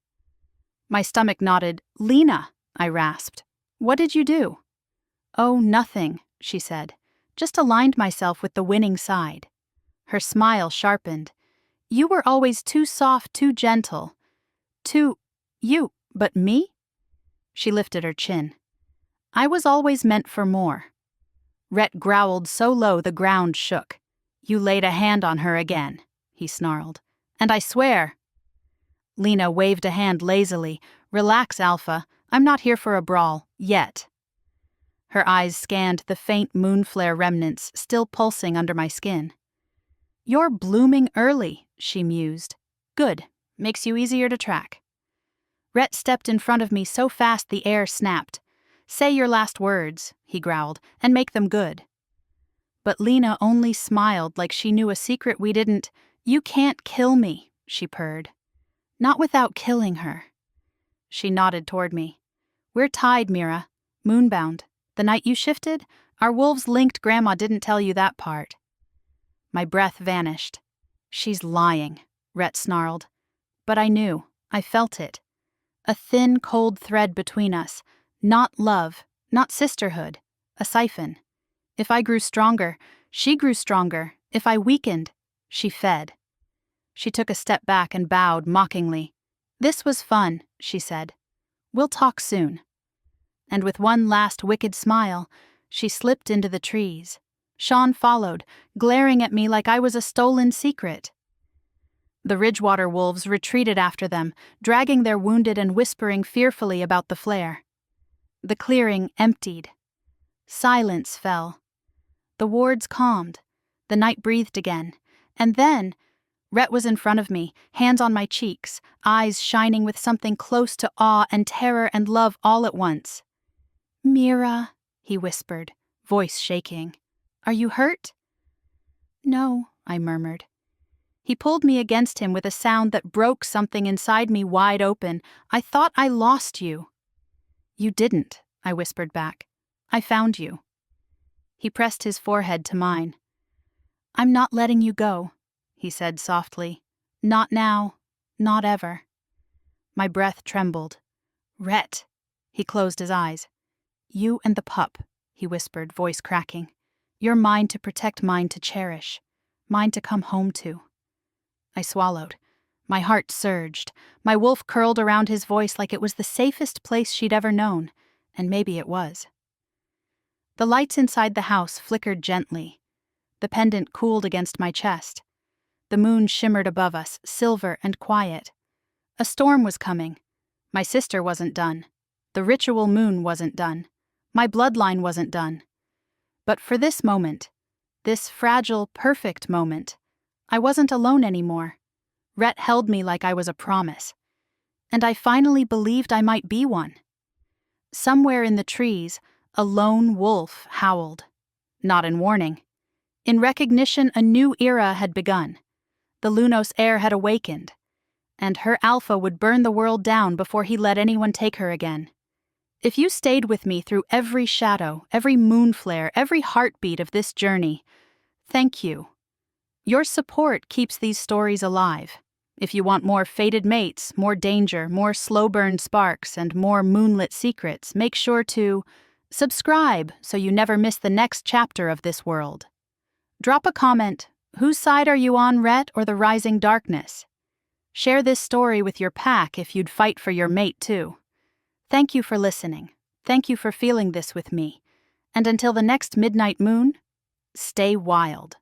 My stomach knotted. "Lena," I rasped. "What did you do?" "Oh, nothing," she said. "Just aligned myself with the winning side." Her smile sharpened. You were always too soft, too gentle. But me? She lifted her chin. I was always meant for more. Rhett growled so low the ground shook. You laid a hand on her again, he snarled. And I swear. Lena waved a hand lazily. Relax, Alpha. I'm not here for a brawl, yet. Her eyes scanned the faint Moonflare remnants still pulsing under my skin. You're blooming early, she mused. Good. Makes you easier to track. Rhett stepped in front of me so fast the air snapped. Say your last words, he growled, and make them good. But Lena only smiled like she knew a secret we didn't. You can't kill me, she purred. Not without killing her. She nodded toward me. We're tied, Mira. Moonbound. The night you shifted, our wolves linked. Grandma didn't tell you that part. My breath vanished. She's lying, Rhett snarled. But I knew. I felt it. A thin, cold thread between us. Not love, not sisterhood. A siphon. If I grew stronger, she grew stronger. If I weakened, she fed. She took a step back and bowed mockingly. This was fun, she said. We'll talk soon. And with one last wicked smile, she slipped into the trees. Sean followed, glaring at me like I was a stolen secret. The Ridgewater wolves retreated after them, dragging their wounded and whispering fearfully about the flare. The clearing emptied. Silence fell. The wards calmed. The night breathed again. And then, Rhett was in front of me, hands on my cheeks, eyes shining with something close to awe and terror and love all at once. Mira, he whispered, voice shaking. Are you hurt? No, I murmured. He pulled me against him with a sound that broke something inside me wide open. I thought I lost you. You didn't, I whispered back. I found you. He pressed his forehead to mine. I'm not letting you go, he said softly. Not now, not ever. My breath trembled. Rhett. He closed his eyes. You and the pup, he whispered, voice cracking. You're mine to protect, mine to cherish, mine to come home to. I swallowed. My heart surged. My wolf curled around his voice like it was the safest place she'd ever known, and maybe it was. The lights inside the house flickered gently. The pendant cooled against my chest. The moon shimmered above us, silver and quiet. A storm was coming. My sister wasn't done. The ritual moon wasn't done. My bloodline wasn't done. But for this moment, this fragile, perfect moment, I wasn't alone anymore. Rhett held me like I was a promise. And I finally believed I might be one. Somewhere in the trees, a lone wolf howled. Not in warning. In recognition, a new era had begun. The Lunos heir had awakened. And her alpha would burn the world down before he let anyone take her again. If you stayed with me through every shadow, every moonflare, every heartbeat of this journey, thank you. Your support keeps these stories alive. If you want more fated mates, more danger, more slow-burn sparks, and more moonlit secrets, make sure to subscribe so you never miss the next chapter of this world. Drop a comment. Whose side are you on, Rhett or the rising darkness? Share this story with your pack if you'd fight for your mate too. Thank you for listening. Thank you for feeling this with me. And until the next midnight moon, stay wild.